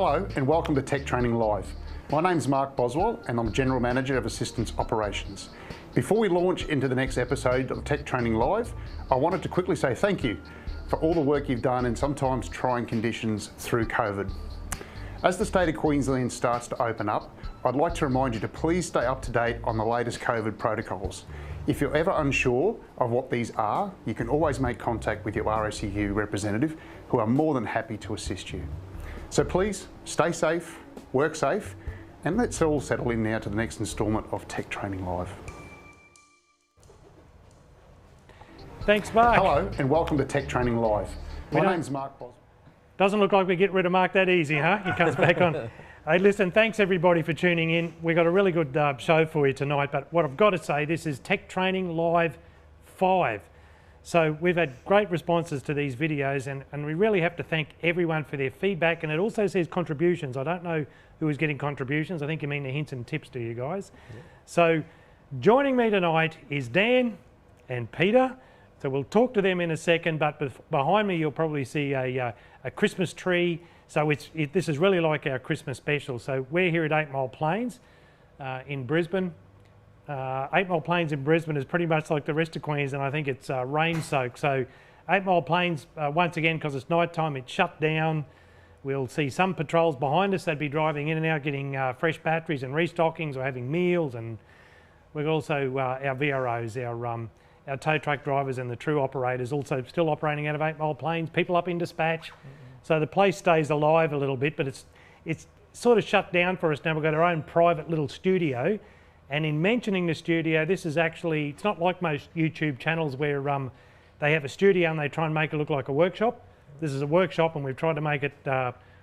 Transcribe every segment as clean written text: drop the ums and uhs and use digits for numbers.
Hello and welcome to Tech Training Live. My name's Mark Boswell and I'm General Manager of Assistance Operations. Before we launch into the next episode of Tech Training Live, I wanted to quickly say thank you for all the work you've done in sometimes trying conditions through COVID. As the state of Queensland starts to open up, I'd like to remind you to please stay up to date on the latest COVID protocols. If you're ever unsure of what these are, you can always make contact with your RSEU representative, who are more than happy to assist you. So please stay safe, work safe, and let's all settle in now to the next instalment of Tech Training Live. Thanks, Mark. Hello and welcome to Tech Training Live. My name's Mark Boswell. Doesn't look like we get rid of Mark that easy, huh? He comes back on. Hey, listen, thanks everybody for tuning in. We've got a really good show for you tonight, but what I've got to say, this is Tech Training Live 5. So we've had great responses to these videos and we really have to thank everyone for their feedback, and it also says contributions. I don't know who is getting contributions. I think you mean the hints and tips to you guys. Yeah. So joining me tonight is Dan and Peter. So we'll talk to them in a second, but behind me you'll probably see a Christmas tree. So this is really like our Christmas special. So we're here at 8 Mile Plains in Brisbane. 8 Mile Plains in Brisbane is pretty much like the rest of Queensland. I think it's rain soaked. So 8 Mile Plains, once again, because it's night time, it's shut down. We'll see some patrols behind us. They'd be driving in and out, getting fresh batteries and restockings or having meals. And we've also our VROs, our tow truck drivers and the true operators also still operating out of 8 Mile Plains, people up in dispatch. So the place stays alive a little bit, but it's sort of shut down for us now. We've got our own private little studio. And in mentioning the studio, this is actually, it's not like most YouTube channels where they have a studio and they try and make it look like a workshop. This is a workshop and we've tried to make it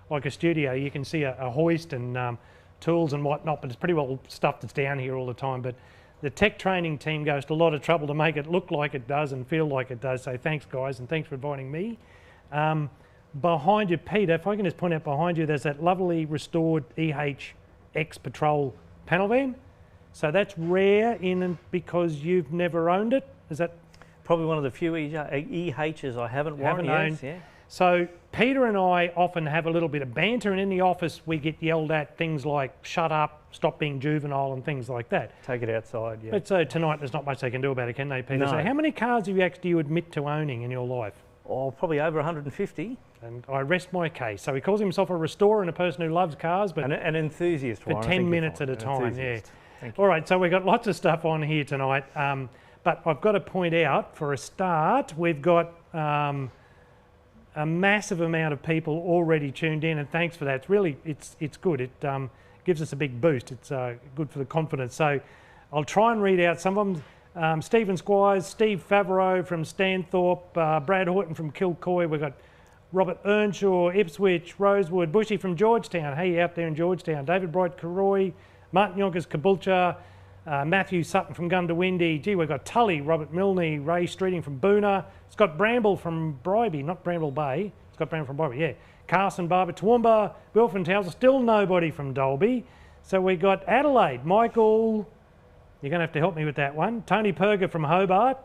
like a studio. You can see a hoist and tools and whatnot, but it's pretty well stuff that's down here all the time. But the tech training team goes to a lot of trouble to make it look like it does and feel like it does. So thanks guys, and thanks for inviting me. Behind you, Peter, if I can just point out behind you, there's that lovely restored EHX Patrol panel van. So that's rare because you've never owned it. Is that probably one of the few EHs I haven't owned? Yeah. So Peter and I often have a little bit of banter, and in the office we get yelled at things like "shut up," "stop being juvenile," and things like that. Take it outside. Yeah. But so tonight there's not much they can do about it, can they, Peter? No. So how many cars do you admit to owning in your life? Oh, probably over 150. And I rest my case. So he calls himself a restorer and a person who loves cars, but an enthusiast for 10 minutes at a time. Yeah. All right, so we've got lots of stuff on here tonight, but I've got to point out, for a start, we've got a massive amount of people already tuned in, and thanks for that. It's really, it's good. It gives us a big boost. It's good for the confidence. So I'll try and read out some of them. Stephen Squires, Steve Favreau from Stanthorpe, Brad Horton from Kilcoy. We've got Robert Earnshaw, Ipswich, Rosewood, Bushy from Georgetown. Hey, out there in Georgetown. David Bright, Karoi, Martin Yonkers, Caboolture, Matthew Sutton from Gundawindi. Gee, we've got Tully, Robert Milne, Ray Streeting from Boona, Scott Bramble from Bribie, not Bramble Bay, Scott Bramble from Bribie, yeah. Carson Barber, Toowoomba, Bill from Townsville, still nobody from Dalby. So we got Adelaide, Michael, you're going to have to help me with that one, Tony Perger from Hobart,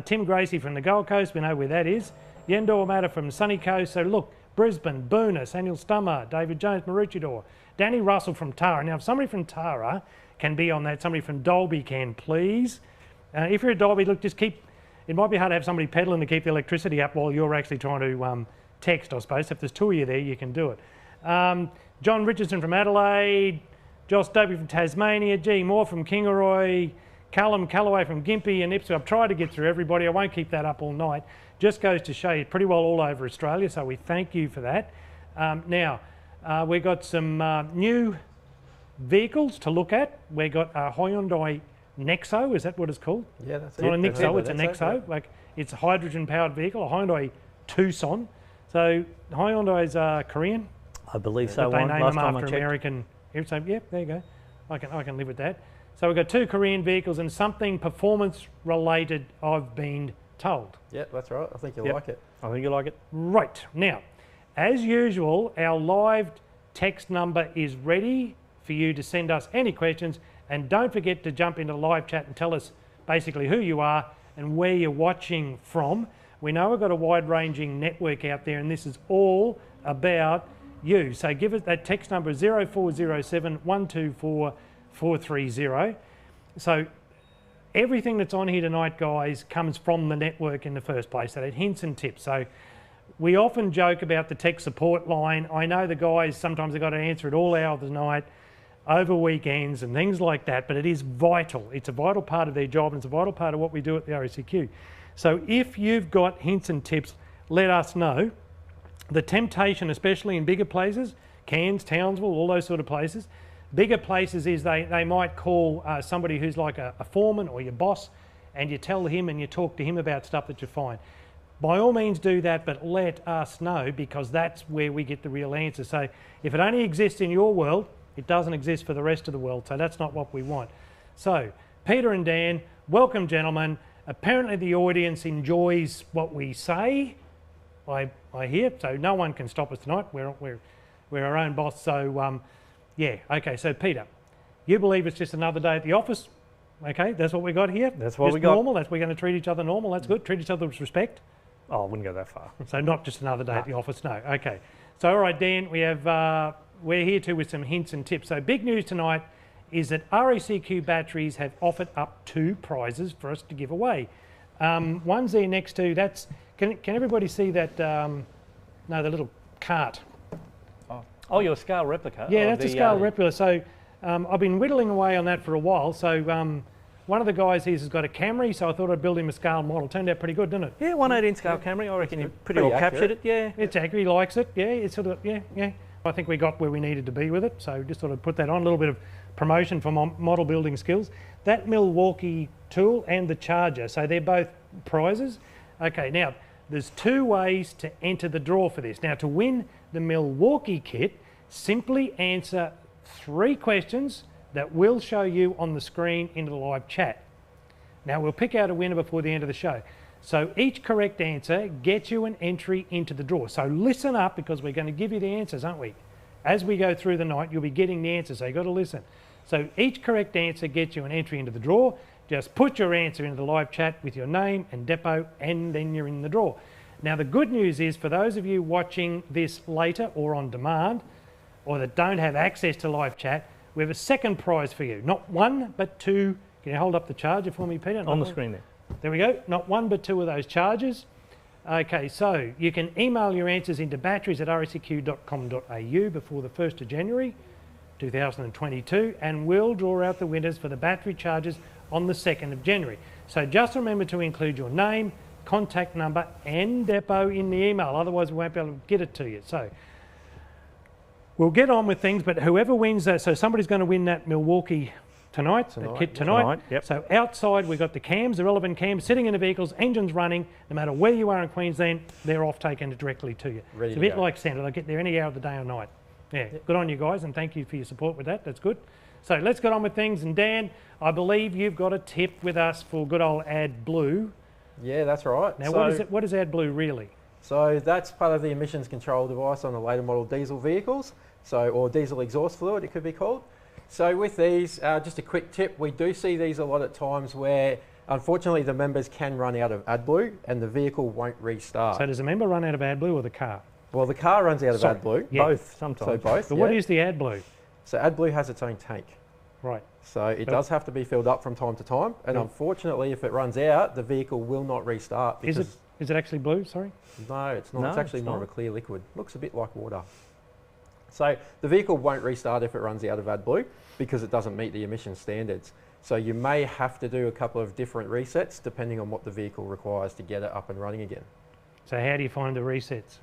Tim Gracie from the Gold Coast, we know where that is, Yendor Matter from Sunny Coast. So look, Brisbane, Boona, Samuel Stummer, David Jones, Maroochydore, Danny Russell from Tara. Now, if somebody from Tara can be on that, somebody from Dalby can, please. If you're at Dalby, look, just keep, it might be hard to have somebody pedaling to keep the electricity up while you're actually trying to text, I suppose. If there's two of you there, you can do it. John Richardson from Adelaide, Josh Dobie from Tasmania, G. Moore from Kingaroy, Callum Callaway from Gympie and Ipswich. I've tried to get through everybody. I won't keep that up all night. Just goes to show you pretty well all over Australia, so we thank you for that. Now, we've got some new vehicles to look at. We've got a Hyundai Nexo, is that what it's called? Yeah, that's it. Not a Nexo, it's a Nexo. Yeah. Like, it's a hydrogen-powered vehicle, a Hyundai Tucson. So Hyundai's Korean. I believe so. But they name them after American. So, yep, there you go. I can live with that. So we've got two Korean vehicles and something performance-related, I've been told. Yeah, that's right. I think you'll like it. I think you'll like it. Right. Now, as usual, our live text number is ready for you to send us any questions, and don't forget to jump into the live chat and tell us basically who you are and where you're watching from. We know we've got a wide-ranging network out there, and this is all about you. So give us that text number 0407 124 430. So everything that's on here tonight, guys, comes from the network in the first place. So that hints and tips. So we often joke about the tech support line. I know the guys, sometimes they've got to answer at all hours of the night, over weekends and things like that, but it is vital. It's a vital part of their job and it's a vital part of what we do at the RACQ. So if you've got hints and tips, let us know. The temptation, especially in bigger places, Cairns, Townsville, all those sort of places, bigger places is they might call somebody who's like a foreman or your boss, and you tell him and you talk to him about stuff that you find. By all means do that, but let us know, because that's where we get the real answer. So if it only exists in your world, it doesn't exist for the rest of the world, so that's not what we want. So Peter and Dan, welcome gentlemen. Apparently the audience enjoys what we say, I hear, so no one can stop us tonight. We're our own boss, so yeah, okay, so Peter, you believe it's just another day at the office? Okay, that's what we got here? That's what just we got. Normal, that's we're going to treat each other normal, that's good. Treat each other with respect. Oh, I wouldn't go that far. So not just another day at the office, no. Okay, so all right, Dan, we have, we're here too with some hints and tips. So big news tonight is that RACQ batteries have offered up 2 prizes for us to give away. One's there next to, that's, can everybody see that, no, the little cart? Oh, your scale replica. Yeah, that's a scale replica. So I've been whittling away on that for a while. So one of the guys here has got a Camry, so I thought I'd build him a scale model. Turned out pretty good, didn't it? Yeah, 1/18 scale Camry. I reckon you pretty well captured it. Yeah. It's accurate. He likes it. Yeah, it's sort of, yeah. I think we got where we needed to be with it. So just sort of put that on, a little bit of promotion for model building skills. That Milwaukee tool and the charger, so they're both prizes. Okay, now there's 2 ways to enter the draw for this. Now to win the Milwaukee kit, simply answer 3 questions that we'll show you on the screen into the live chat. Now we'll pick out a winner before the end of the show. So each correct answer gets you an entry into the draw. So listen up, because we're going to give you the answers, aren't we? As we go through the night, you'll be getting the answers, so you've got to listen. So each correct answer gets you an entry into the draw. Just put your answer into the live chat with your name and depot, and then you're in the draw. Now the good news is, for those of you watching this later or on demand, or that don't have access to live chat, we have a second prize for you. Not 1, but 2. Can you hold up the charger for me, Peter? On the screen there. There we go. Not 1, but 2 of those chargers. Okay, so you can email your answers into batteries@racq.com.au before the 1st of January 2022, and we'll draw out the winners for the battery chargers on the 2nd of January. So just remember to include your name, contact number and depot in the email, otherwise we won't be able to get it to you. So we'll get on with things, but whoever wins that, so somebody's going to win that Milwaukee tonight, the kit tonight. Yep. So outside we've got the cams, the relevant cams, sitting in the vehicles, engines running. No matter where you are in Queensland, they're off taken directly to you. Ready it's a to bit go. like Santa. They'll get there any hour of the day or night. Yeah, good on you guys, and thank you for your support with that. That's good. So let's get on with things. And Dan, I believe you've got a tip with us for good old AdBlue. Yeah, that's right. Now, So- what is AdBlue really? So that's part of the emissions control device on the later model diesel vehicles, or diesel exhaust fluid it could be called. So with these, just a quick tip, we do see these a lot at times where unfortunately the members can run out of AdBlue and the vehicle won't restart. So does a member run out of AdBlue or the car? Well, the car runs out of AdBlue. Yeah. Both, sometimes. So both. But yeah. what is the AdBlue? So AdBlue has its own tank. Right. So it does have to be filled up from time to time, and unfortunately if it runs out, the vehicle will not restart. Because Is it actually blue? Sorry. No, it's not. No, it's actually it's more of not. a clear liquid. Looks a bit like water. So the vehicle won't restart if it runs out of AdBlue because it doesn't meet the emission standards. So you may have to do a couple of different resets depending on what the vehicle requires to get it up and running again. So how do you find the resets?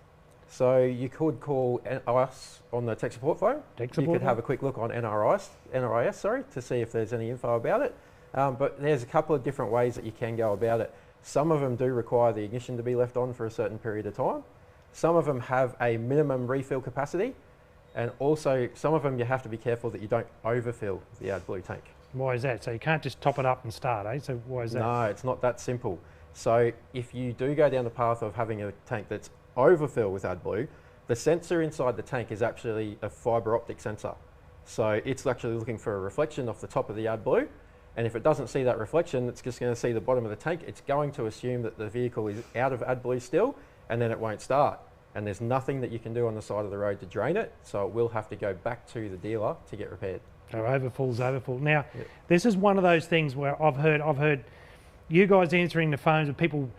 So you could call us on the tech support phone. Tech You support could have a quick look on NRIS, to see if there's any info about it. But there's a couple of different ways that you can go about it. Some of them do require the ignition to be left on for a certain period of time. Some of them have a minimum refill capacity. And also, some of them you have to be careful that you don't overfill the AdBlue tank. Why is that? So you can't just top it up and start, eh? So why is that? No, it's not that simple. So if you do go down the path of having a tank that's overfilled with AdBlue, the sensor inside the tank is actually a fibre optic sensor. So it's actually looking for a reflection off the top of the AdBlue. And if it doesn't see that reflection, it's just going to see the bottom of the tank. It's going to assume that the vehicle is out of AdBlue still, and then it won't start. and there's nothing that you can do on the side of the road to drain it, so it will have to go back to the dealer to get repaired. So overfull's overfull. Now, this is one of those things where I've heard you guys answering the phones with people.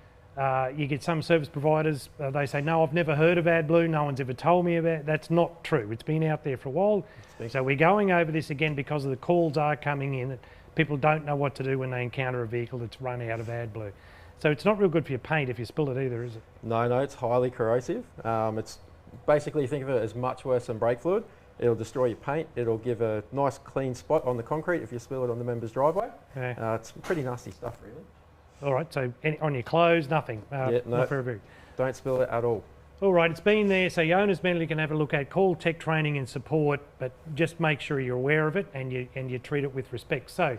You get some service providers, they say, no, I've never heard of AdBlue, no one's ever told me about it. That's not true. It's been out there for a while. So we're going over this again because of the calls are coming in that people don't know what to do when they encounter a vehicle that's run out of AdBlue. So it's not real good for your paint if you spill it either, is it? No, it's highly corrosive. It's basically, think of it as much worse than brake fluid. It'll destroy your paint. It'll give a nice clean spot on the concrete if you spill it on the member's driveway. Yeah. It's pretty nasty stuff, really. All right, so on your clothes, nothing. No, not for every. Don't spill it at all. All right, it's been there, so your owners manually can have a look at, call tech training and support, but just make sure you're aware of it and you treat it with respect. So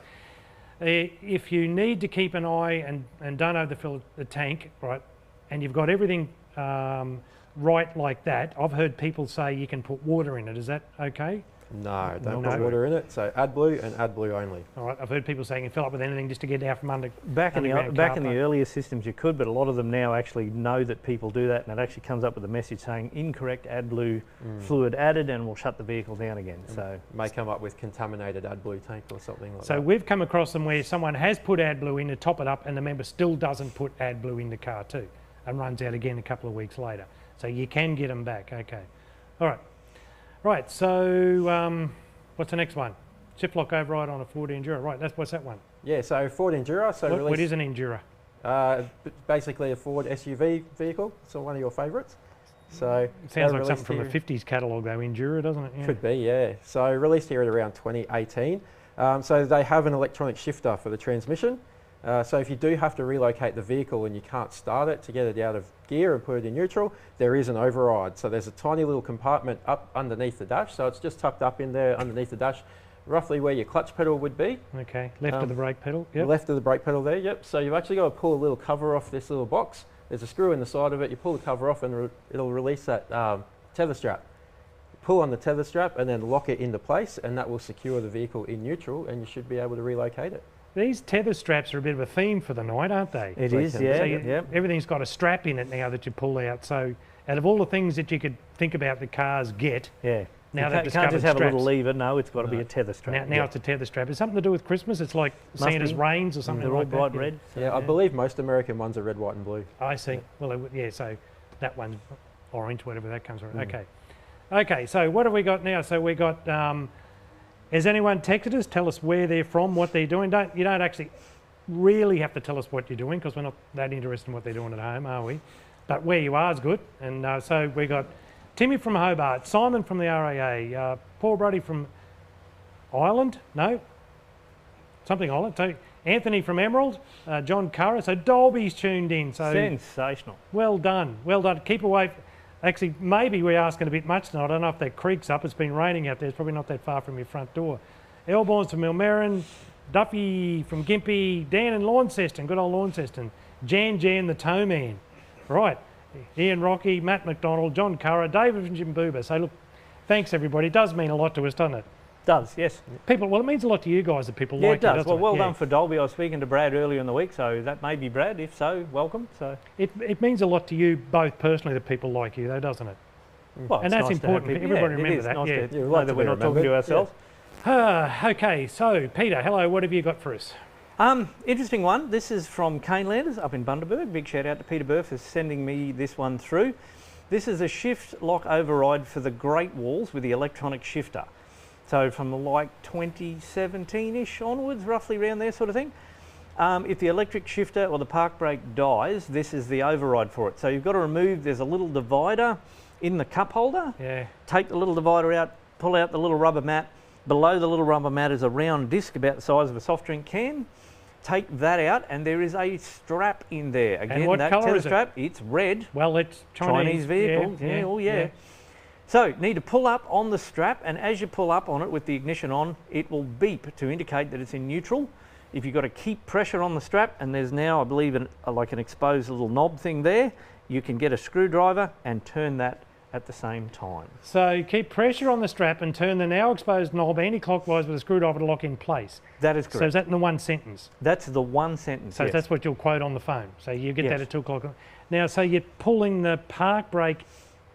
if you need to keep an eye and don't overfill the tank, right, and you've got everything right like that, I've heard people say you can put water in it. Is that okay? No, don't put water in it. So AdBlue and AdBlue only. All right, I've heard people saying you can fill up with anything just to get out from under. Back in the earlier systems you could, but a lot of them now actually know that people do that, and it actually comes up with a message saying incorrect AdBlue fluid added, and will shut the vehicle down again. So may come up with contaminated AdBlue tank or something like that. So we've come across them where someone has put AdBlue in to top it up, and the member still doesn't put AdBlue in the car too, and runs out again a couple of weeks later. So you can get them back. Okay. All right. Right. So. What's the next one? Shift lock override on a Ford Enduro. Right, what's that one? Yeah, so Ford Enduro. So what is an Enduro? Basically a Ford SUV vehicle. So one of your favourites. So it sounds like something from a 50s catalogue though, Enduro, doesn't it? Yeah. Could be, yeah. So released here at around 2018. So they have an electronic shifter for the transmission. So if you do have to relocate the vehicle and you can't start it to get it out of gear and put it in neutral, there is an override. So there's a tiny little compartment up underneath the dash. So it's just tucked up in there underneath the dash, roughly where your clutch pedal would be. Okay, left of the brake pedal. Yep. Left of the brake pedal there, yep. So you've actually got to pull a little cover off this little box. There's a screw in the side of it. You pull the cover off and it'll release that tether strap. Pull on the tether strap and then lock it into place, and that will secure the vehicle in neutral, and you should be able to relocate it. These tether straps are a bit of a theme for the night, aren't they? It is, yeah. So everything's got a strap in it now that you pull out. So out of all the things that you could think about the cars get, now they've discovered you can't just have straps. a little lever. No, it's got to be a tether strap. Now it's a tether strap. Is it something to do with Christmas? It's like Santa's reins or something They're like that? all bright red. Yeah, I believe most American ones are red, white and blue. I see. Well, yeah, so that one's orange, whatever that comes from. Okay. Okay, so what have we got now? So we got, has anyone texted us? Tell us where they're from, what they're doing. You don't actually really have to tell us what you're doing because we're not that interested in what they're doing at home, are we? But where you are is good. And so we got Timmy from Hobart, Simon from the RAA, Paul Brody from Ireland, no? Something Ireland. So Anthony from Emerald, John Curra. So Dolby's tuned in. So sensational. Well done. Well done. Keep away. Actually, maybe we're asking a bit much tonight. I don't know if that creek's up. It's been raining out there. It's probably not that far from your front door. Elborn's from Milmerran, Duffy from Gympie, Dan in Launceston, good old Launceston, Jan the Toe Man. Right, Ian Rocky, Matt McDonald, John Curra, David from Jimbuba. So look, thanks everybody. It does mean a lot to us, doesn't it? Does, yes. People, well, it means a lot to you guys that people like it does. Well, well done for Dolby. I was speaking to Brad earlier in the week, so that may be Brad. If so, welcome. So it means a lot to you both personally that people like you, though, doesn't it? Well, and that's important. Everybody remember that. Nice to know that we're not talking to ourselves. Okay, so Peter, hello. What have you got for us? Interesting one. This is from Canelanders up in Bundaberg. Big shout out to Peter Burr for sending me this one through. This is a shift lock override for the Great Walls with the electronic shifter. So from like 2017-ish onwards, roughly around there sort of thing. If the electric shifter or the park brake dies, this is the override for it. So you've got to remove, there's a little divider in the cup holder. Yeah. Take the little divider out, pull out the little rubber mat. Below the little rubber mat is a round disc about the size of a soft drink can. Take that out and there is a strap in there. Again, and what that colour tether is strap, it's red. Well, it's Chinese vehicle. Yeah. So need to pull up on the strap, and as you pull up on it with the ignition on, it will beep to indicate that it's in neutral. If you've got to keep pressure on the strap, and there's now, I believe, like an exposed little knob thing there, you can get a screwdriver and turn that at the same time. So keep pressure on the strap and turn the now exposed knob anti-clockwise with a screwdriver to lock in place. That is correct. So is that in the one sentence? That's the one sentence, So yes. That's what you'll quote on the phone. So you get that at 2 o'clock. Now, so you're pulling the park brake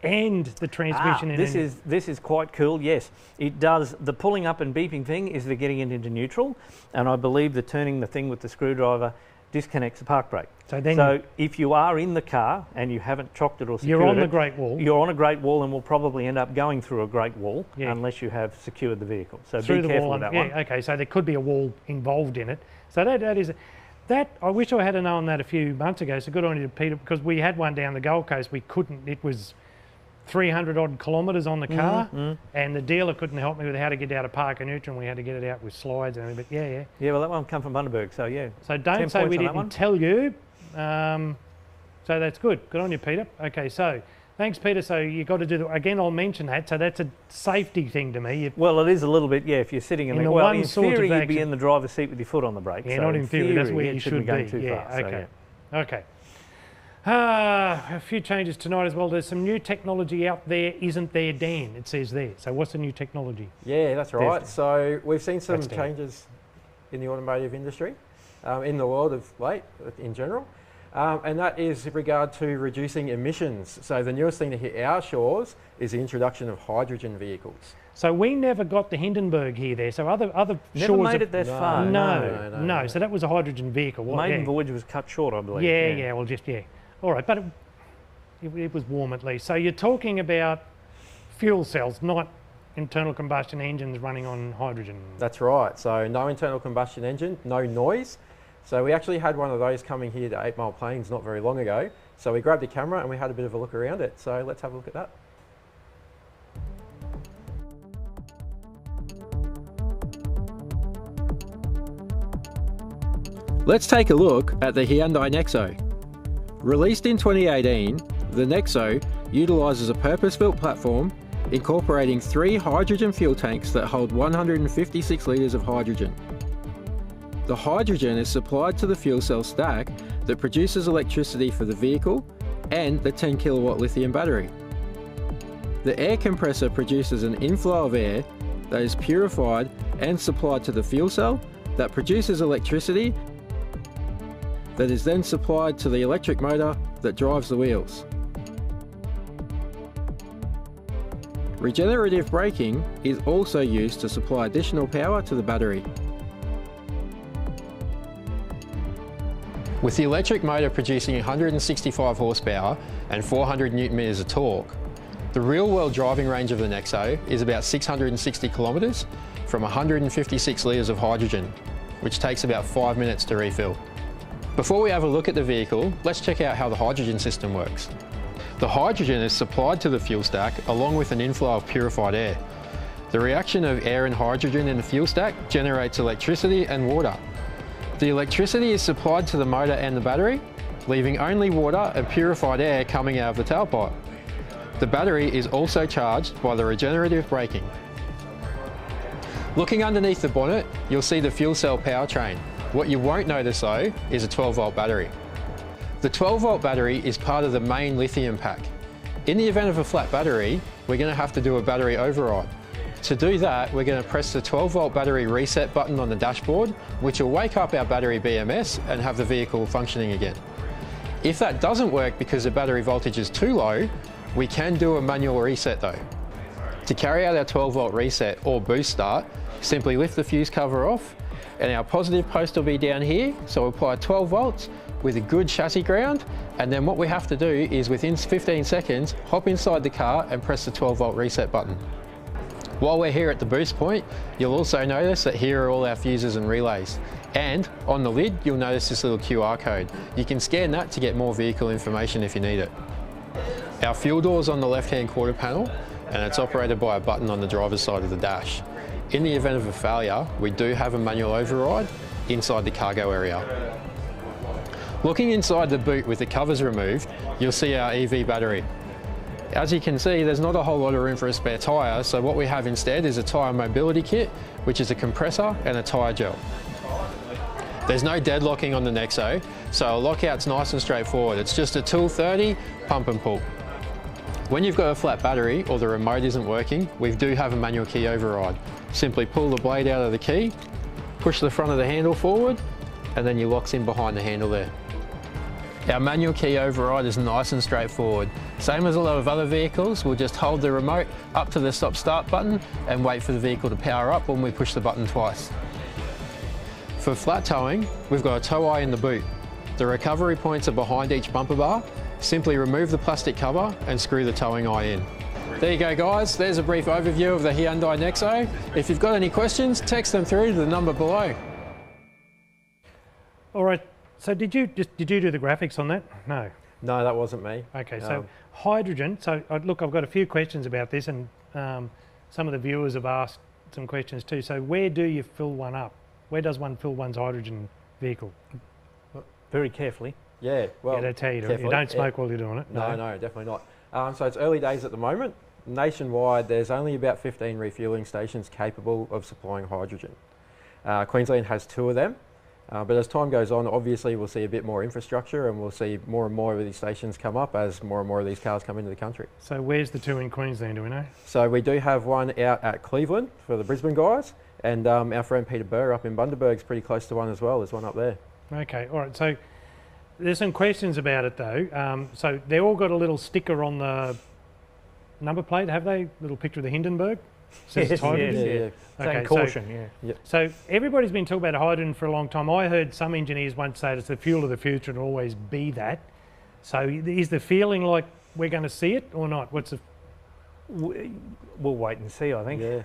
and the transmission in this it. this is quite cool. Yes, it does. The pulling up and beeping thing is the getting it into neutral, and I believe the turning the thing with the screwdriver disconnects the park brake. So if you are in the car and you haven't chocked it or secured you're on the Great Wall. You're on a Great Wall and will probably end up going through a Great Wall unless you have secured the vehicle. So through be careful with that one. Okay, so there could be a wall involved in it. So that is... That, I wish I had known that a few months ago, so good on you, Peter, because we had one down the Gold Coast. We couldn't, it was 300 odd kilometres on the car, and the dealer couldn't help me with how to get out of park and neutral, and we had to get it out with slides and everything, but Yeah, well, that one come from Bundaberg, so yeah. So don't say we didn't tell you. So that's good. Good on you, Peter. Okay, so thanks, Peter. So you've got to do, again, I'll mention that. So that's a safety thing to me. Well, it is a little bit, if you're sitting in the well, in theory, you'd be in the driver's seat with your foot on the brake. Yeah, so not in theory, that's where you should be. Too fast, okay. So, okay. A few changes tonight as well. There's some new technology out there, isn't there, Dan? It says there. So what's the new technology? Yeah, that's right. So we've seen some changes in the automotive industry, in the world of late in general. And that is with regard to reducing emissions. So the newest thing to hit our shores is the introduction of hydrogen vehicles. So we never got the Hindenburg here there. So other never shores made it that far. No. So that was a hydrogen vehicle. Maiden voyage was cut short, I believe. Yeah. Well, all right, but it was warm at least. So you're talking about fuel cells, not internal combustion engines running on hydrogen. That's right. So no internal combustion engine, no noise. So we actually had one of those coming here to 8 Mile Plains not very long ago. So we grabbed a camera and we had a bit of a look around it. So let's have a look at that. Let's take a look at the Hyundai Nexo. Released in 2018, the Nexo utilises a purpose-built platform incorporating 3 hydrogen fuel tanks that hold 156 litres of hydrogen. The hydrogen is supplied to the fuel cell stack that produces electricity for the vehicle and the 10 kilowatt lithium battery. The air compressor produces an inflow of air that is purified and supplied to the fuel cell that produces electricity that is then supplied to the electric motor that drives the wheels. Regenerative braking is also used to supply additional power to the battery. With the electric motor producing 165 horsepower and 400 newton meters of torque, the real-world driving range of the Nexo is about 660 kilometres from 156 litres of hydrogen, which takes about 5 minutes to refill. Before we have a look at the vehicle, let's check out how the hydrogen system works. The hydrogen is supplied to the fuel stack along with an inflow of purified air. The reaction of air and hydrogen in the fuel stack generates electricity and water. The electricity is supplied to the motor and the battery, leaving only water and purified air coming out of the tailpipe. The battery is also charged by the regenerative braking. Looking underneath the bonnet, you'll see the fuel cell powertrain. What you won't notice though is a 12-volt battery. The 12-volt battery is part of the main lithium pack. In the event of a flat battery, we're going to have to do a battery override. To do that, we're going to press the 12-volt battery reset button on the dashboard, which will wake up our battery BMS and have the vehicle functioning again. If that doesn't work because the battery voltage is too low, we can do a manual reset though. To carry out our 12-volt reset or boost start, simply lift the fuse cover off and our positive post will be down here, so we'll apply 12 volts with a good chassis ground, and then what we have to do is within 15 seconds hop inside the car and press the 12-volt reset button. While we're here at the boost point, you'll also notice that here are all our fuses and relays, and on the lid you'll notice this little QR code. You can scan that to get more vehicle information if you need it. Our fuel door is on the left-hand quarter panel and it's operated by a button on the driver's side of the dash. In the event of a failure, we do have a manual override inside the cargo area. Looking inside the boot with the covers removed, you'll see our EV battery. As you can see, there's not a whole lot of room for a spare tyre, so what we have instead is a tyre mobility kit, which is a compressor and a tyre gel. There's no deadlocking on the Nexo, so a lockout's nice and straightforward. It's just a tool 30, pump and pull. When you've got a flat battery or the remote isn't working, we do have a manual key override. Simply pull the blade out of the key, push the front of the handle forward, and then your lock's in behind the handle there. Our manual key override is nice and straightforward. Same as a lot of other vehicles, we'll just hold the remote up to the stop-start button and wait for the vehicle to power up when we push the button twice. For flat towing, we've got a tow eye in the boot. The recovery points are behind each bumper bar. Simply remove the plastic cover and screw the towing eye in. There you go guys, there's a brief overview of the Hyundai Nexo. If you've got any questions, text them through to the number below. All right, so did you do the graphics on that? No. No, that wasn't me. Okay, so hydrogen, so look, I've got a few questions about this, and some of the viewers have asked some questions too. So where do you fill one up? Where does one fill one's hydrogen vehicle? Very carefully. Yeah, well, yeah, that's how you do it. You don't smoke while you're doing it. No, definitely not. So it's early days at the moment. Nationwide, there's only about 15 refuelling stations capable of supplying hydrogen. Queensland has 2 of them. But as time goes on, obviously we'll see a bit more infrastructure and we'll see more and more of these stations come up as more and more of these cars come into the country. So where's the 2 in Queensland, do we know? So we do have one out at Cleveland for the Brisbane guys, and our friend Peter Burr up in Bundaberg's pretty close to one as well. There's one up there. Okay, all right. So there's some questions about it though. So they all got a little sticker on the number plate, have they? Little picture of the Hindenburg? Says Yes, hydrogen? yes. Okay, Saying caution, yeah. Yep. So everybody's been talking about hydrogen for a long time. I heard some engineers once say it's the fuel of the future and will always be that. So is the feeling like we're going to see it or not? What's the... We'll wait and see, I think. Yeah,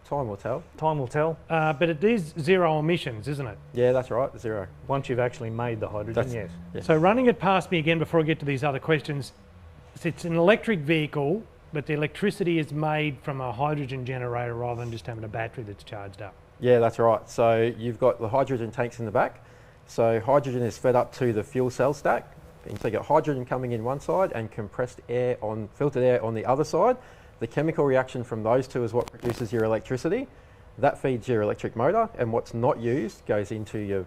time will tell. Time will tell. But it is zero emissions, isn't it? Yeah, that's right, 0. Once you've actually made the hydrogen, yes. Yeah. So running it past me again before I get to these other questions, it's an electric vehicle, but the electricity is made from a hydrogen generator rather than just having a battery that's charged up. Yeah, that's right. So you've got the hydrogen tanks in the back. So hydrogen is fed up to the fuel cell stack. And so you get hydrogen coming in one side and compressed air filtered air on the other side. The chemical reaction from those two is what produces your electricity. That feeds your electric motor, and what's not used goes into your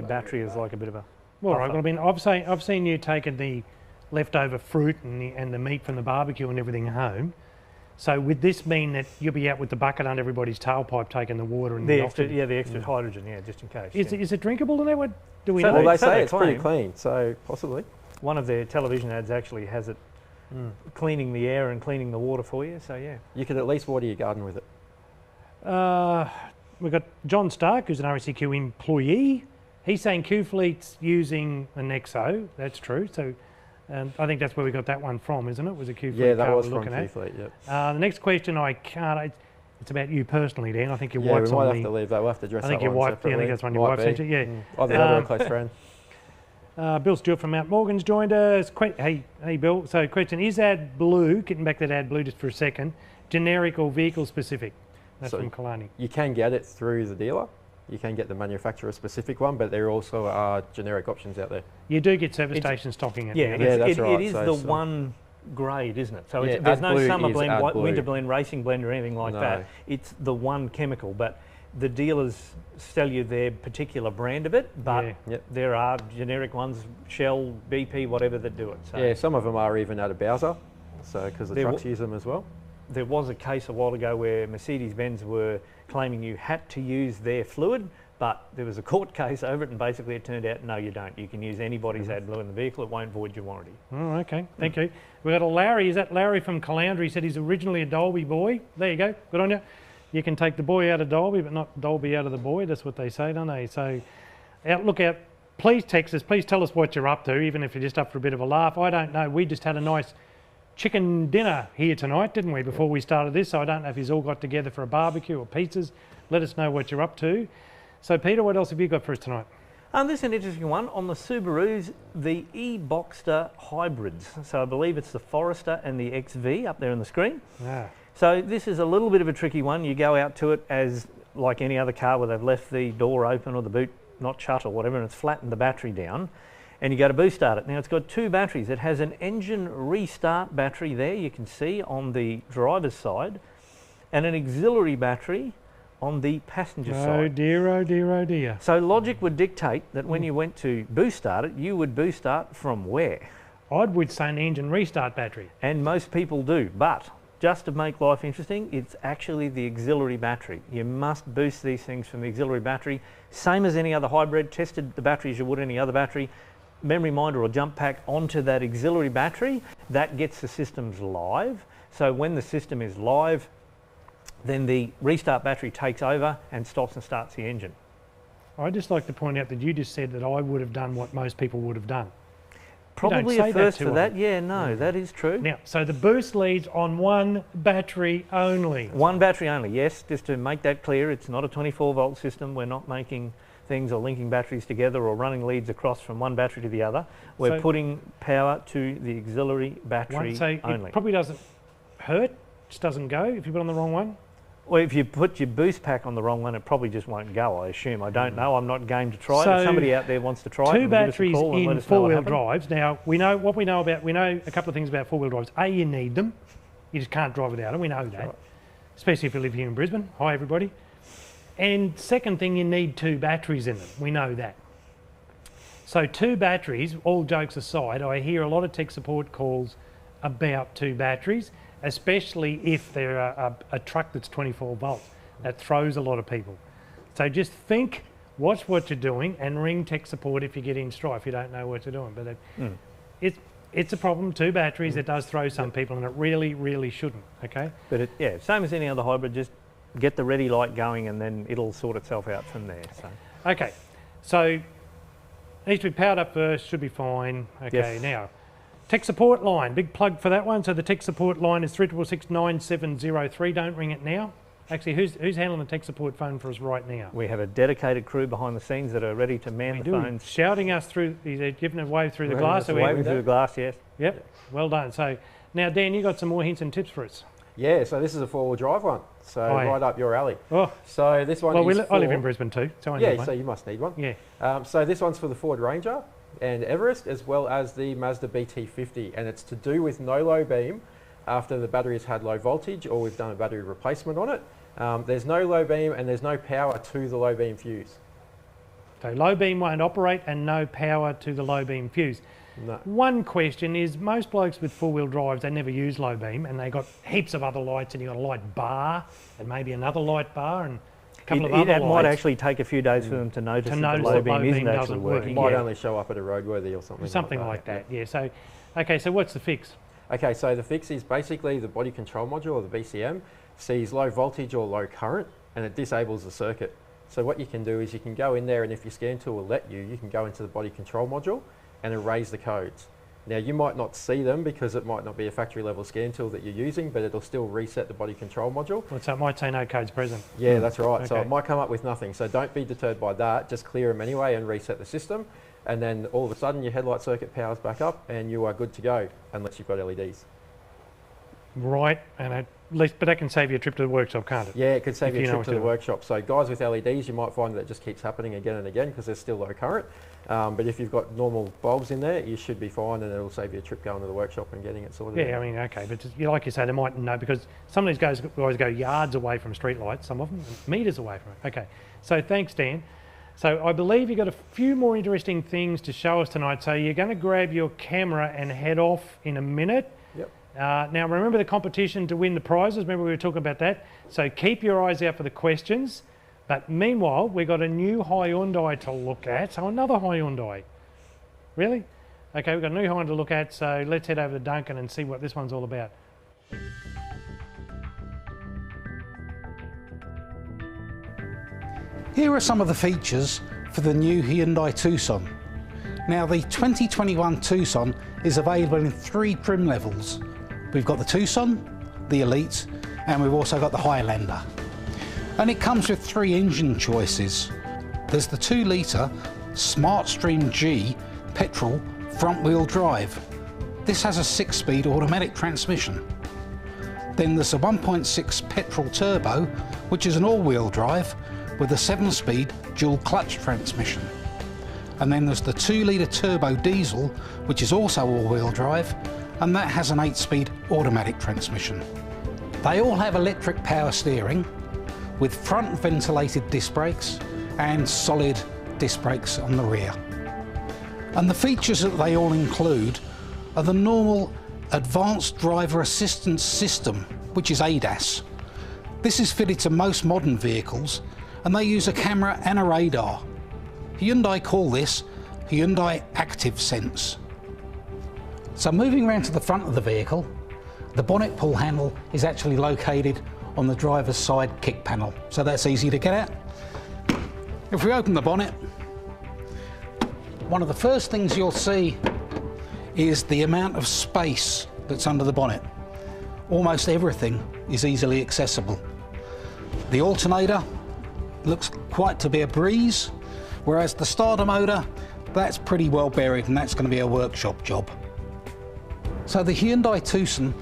battery is like a bit of a... Well, right, well, I mean, I've seen you taking the leftover fruit and the meat from the barbecue and everything home. So would this mean that you'll be out with the bucket under everybody's tailpipe taking the water and the extra hydrogen, just in case. Is it drinkable? Do what do we So know? Well, they So say they it's pretty claim. clean, so possibly. One of their television ads actually has it cleaning the air and cleaning the water for you, so yeah. You could at least water your garden with it. We've got John Stark, who's an RSEQ employee. He's saying Q-Fleet's using a Nexo. That's true. So I think that's where we got that one from, isn't it? Was a Q-Fleet Yeah, that car was we're from looking at. Q-Fleet, yep. The next question I can't... It's about you personally, Dan. I think your Yeah, wife's we might on have to leave that. We'll have to address I think that your one wife... Yeah, I think that's one your Might wife sent be. you. Yeah. Either that or a close friend. Bill Stewart from Mount Morgan's joined us. Hey, Bill. So, question: is AdBlue, getting back to that AdBlue just for a second, generic or vehicle specific? That's So from Kalani. You can get it through the dealer. You can get the manufacturer specific one, but there also are generic options out there. You do get service stations stocking it. Yeah, Yeah, that's right. It is So the it's, one grade, isn't it? So Yeah, there's no AdBlue summer is blend, AdBlue. winter blend, racing blend or anything like No. that. It's the one chemical, but the dealers sell you their particular brand of it, but Yeah. Yep. there are generic ones, Shell, BP, whatever, that do it. So Yeah, some of them are even out of Bowser, so because the There trucks w- use them as well. there was a case a while ago where Mercedes-Benz were claiming you had to use their fluid, but there was a court case over it, and basically it turned out, no, you don't. You can use anybody's AdBlue in the vehicle. It won't void your warranty. Oh, okay. Thank you. We've got a Larry. Is that Larry from Caloundra? He said he's originally a Dolby boy. There you go. Good on you. You can take the boy out of Dolby, but not Dolby out of the boy. That's what they say, don't they? So, look out. Please text us. Please tell us what you're up to, even if you're just up for a bit of a laugh. I don't know. We just had a nice chicken dinner here tonight, didn't we, before we started this? So I don't know if you've all got together for a barbecue or pizzas. Let us know what you're up to. So, Peter, what else have you got for us tonight? This is an interesting one on the Subarus, the e-Boxster hybrids. So I believe it's the Forester and the XV up there on the screen. Ah. So this is a little bit of a tricky one. You go out to it as like any other car where they've left the door open or the boot not shut or whatever, and it's flattened the battery down, and you go to boost start it. Now it's got 2 batteries. It has an engine restart battery there, you can see on the driver's side, and an auxiliary battery on the passenger Oh side. dear, oh dear, oh dear. So logic would dictate that when you went to boost start it, you would boost start from where? I would say an engine restart battery. And most people do, but just to make life interesting, it's actually the auxiliary battery. You must boost these things from the auxiliary battery. Same as any other hybrid, tested the battery as you would any other battery. memory minder or jump pack onto that auxiliary battery, that gets the systems live. So when the system is live, then the restart battery takes over and stops and starts the engine. I'd just like to point out that you just said that I would have done what most people would have done. Probably a first for that. Yeah, no, that is true. Now, so the boost leads on one battery only. One battery only, yes, just to make that clear, it's not a 24-volt system. We're not making things or linking batteries together or running leads across from one battery to the other. We're putting power to the auxiliary battery only. It probably doesn't hurt, just doesn't go if you put on the wrong one. Well, if you put your boost pack on the wrong one, it probably just won't go, I assume. I don't know. I'm not game to try it. If somebody out there wants to try it, two batteries in four-wheel drives. Now, we know a couple of things about four-wheel drives. A, you need them. You just can't drive without them. We know that. Right. Especially if you live here in Brisbane. Hi, everybody. And second thing, you need two batteries in them. We know that. So two batteries, all jokes aside, I hear a lot of tech support calls about two batteries, especially if they're a truck that's 24 volts. That throws a lot of people. So just think, watch what you're doing, and ring tech support if you get in strife, if you don't know what you're doing. But it's a problem, two batteries, it does throw some people, and it really, really shouldn't, okay? But yeah, same as any other hybrid, just get the ready light going and then it'll sort itself out from there. So. Okay, so needs to be powered up first, should be fine. Okay, yes. Now, tech support line, big plug for that one. So the tech support line is 3669 9703. Don't ring it now. Actually, who's handling the tech support phone for us right now? We have a dedicated crew behind the scenes that are ready to man the phones. Shouting us through, they're giving a wave through the glass. Waving through the glass, yes. Yep, well done. So now, Dan, you got some more hints and tips for us. Yeah, so this is a four-wheel drive one, so right up your alley. Oh. So this one is I live in Brisbane too, so I need one. So you must need one. Yeah. So this one's for the Ford Ranger and Everest, as well as the Mazda BT50, and it's to do with no low beam after the battery has had low voltage or we've done a battery replacement on it. There's no low beam and there's no power to the low beam fuse. So low beam won't operate and no power to the low beam fuse. No. One question is, most blokes with four-wheel drives, they never use low beam, and they got heaps of other lights, and you've got a light bar and maybe another light bar and a couple of other lights. It might actually take a few days for them to notice that the low beam isn't actually working. It might only show up at a roadworthy or something. Something like that, yeah. So, okay, so what's the fix? Okay, so the fix is basically the body control module, or the BCM, sees low voltage or low current, and it disables the circuit. So what you can do is you can go in there, and if your scan tool will let you, you can go into the body control module and erase the codes. Now you might not see them because it might not be a factory level scan tool that you're using, but it'll still reset the body control module. So it might say no codes present. Yeah, that's right. Okay. So it might come up with nothing. So don't be deterred by that. Just clear them anyway and reset the system. And then all of a sudden your headlight circuit powers back up and you are good to go, unless you've got LEDs. Right, and but that can save you a trip to the workshop, can't it? Yeah, it could save you a trip to the workshop. So guys with LEDs, you might find that it just keeps happening again and again because there's still low current. But if you've got normal bulbs in there, you should be fine, and it'll save you a trip going to the workshop and getting it sorted. Yeah, I mean, okay, but just, like you say, they might know, because some of these guys go yards away from street lights, some of them meters away from it. Okay, so thanks, Dan. So I believe you've got a few more interesting things to show us tonight. So you're going to grab your camera and head off in a minute. Yep. Now remember the competition to win the prizes. Remember we were talking about that. So keep your eyes out for the questions. But meanwhile, we've got a new Hyundai to look at. So another Hyundai. Really? Okay, we've got a new Hyundai to look at. So let's head over to Duncan and see what this one's all about. Here are some of the features for the new Hyundai Tucson. Now the 2021 Tucson is available in 3 trim levels. We've got the Tucson, the Elite, and we've also got the Highlander. And it comes with 3 engine choices. There's the 2-litre SmartStream G petrol front-wheel drive. This has a 6-speed automatic transmission. Then there's a 1.6 petrol turbo, which is an all-wheel drive with a 7-speed dual clutch transmission. And then there's the 2-litre turbo diesel, which is also all-wheel drive, and that has an 8-speed automatic transmission. They all have electric power steering with front ventilated disc brakes and solid disc brakes on the rear. And the features that they all include are the normal Advanced Driver Assistance System, which is ADAS. This is fitted to most modern vehicles, and they use a camera and a radar. Hyundai call this Hyundai Active Sense. So moving around to the front of the vehicle, the bonnet pull handle is actually located on the driver's side kick panel, so that's easy to get at. If we open the bonnet, one of the first things you'll see is the amount of space that's under the bonnet. Almost everything is easily accessible. The alternator looks quite to be a breeze, whereas the starter motor, that's pretty well buried, and that's going to be a workshop job. So the Hyundai Tucson,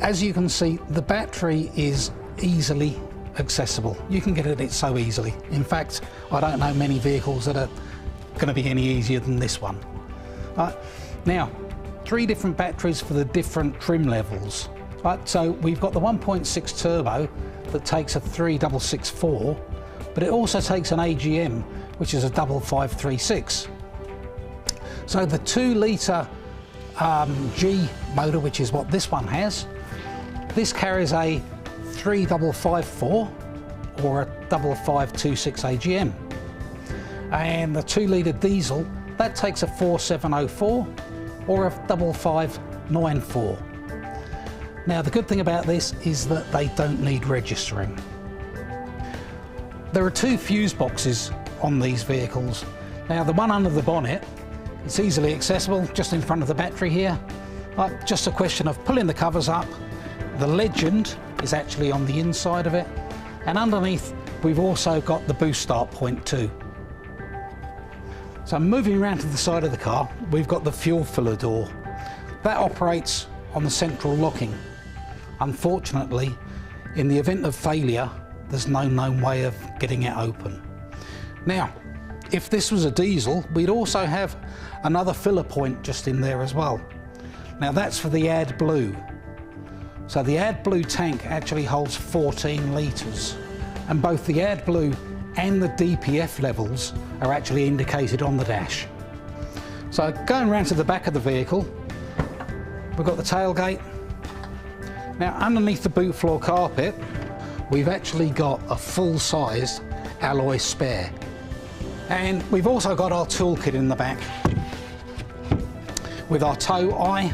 as you can see, the battery is easily accessible. You can get at it so easily. In fact, I don't know many vehicles that are going to be any easier than this one. Now, 3 different batteries for the different trim levels. So we've got the 1.6 turbo that takes a 3664, but it also takes an AGM, which is a 5536. So the 2 litre G motor, which is what this one has, this carries a 3554 or a 5526 AGM. And the 2 litre diesel, that takes a 4704 or a 5594. Now the good thing about this is that they don't need registering. There are 2 fuse boxes on these vehicles. Now the one under the bonnet, it's easily accessible just in front of the battery here. Just a question of pulling the covers up. The Legend is actually on the inside of it, and underneath we've also got the boost start point too. So moving around to the side of the car, we've got the fuel filler door. That operates on the central locking. Unfortunately, in the event of failure, there's no known way of getting it open. Now, if this was a diesel, we'd also have another filler point just in there as well. Now that's for the AdBlue. So the AdBlue tank actually holds 14 litres, and both the AdBlue and the DPF levels are actually indicated on the dash. So going around to the back of the vehicle, we've got the tailgate. Now underneath the boot floor carpet, we've actually got a full-sized alloy spare. And we've also got our toolkit in the back with our tow eye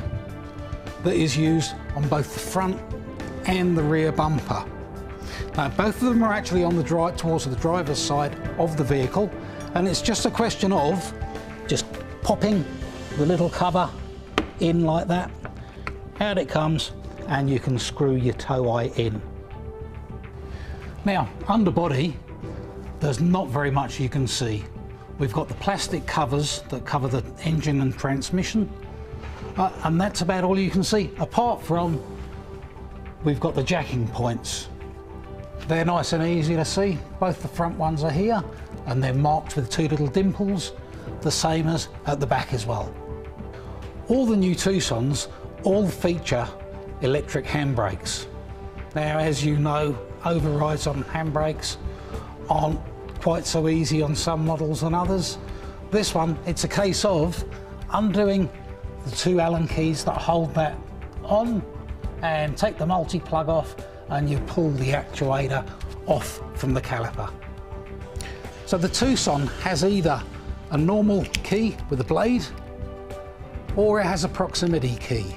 that is used on both the front and the rear bumper. Now both of them are actually on the drive towards the driver's side of the vehicle, and it's just a question of just popping the little cover in like that. Out it comes, and you can screw your tow eye in. Now underbody, there's not very much you can see. We've got the plastic covers that cover the engine and transmission, and that's about all you can see, apart from we've got the jacking points. They're nice and easy to see. Both the front ones are here, and they're marked with 2 little dimples, the same as at the back as well. All the new Tucsons all feature electric handbrakes. Now, as you know, overrides on handbrakes aren't quite so easy on some models than others. This one, it's a case of undoing the 2 Allen keys that hold that on, and take the multi-plug off, and you pull the actuator off from the caliper. So the Tucson has either a normal key with a blade, or it has a proximity key.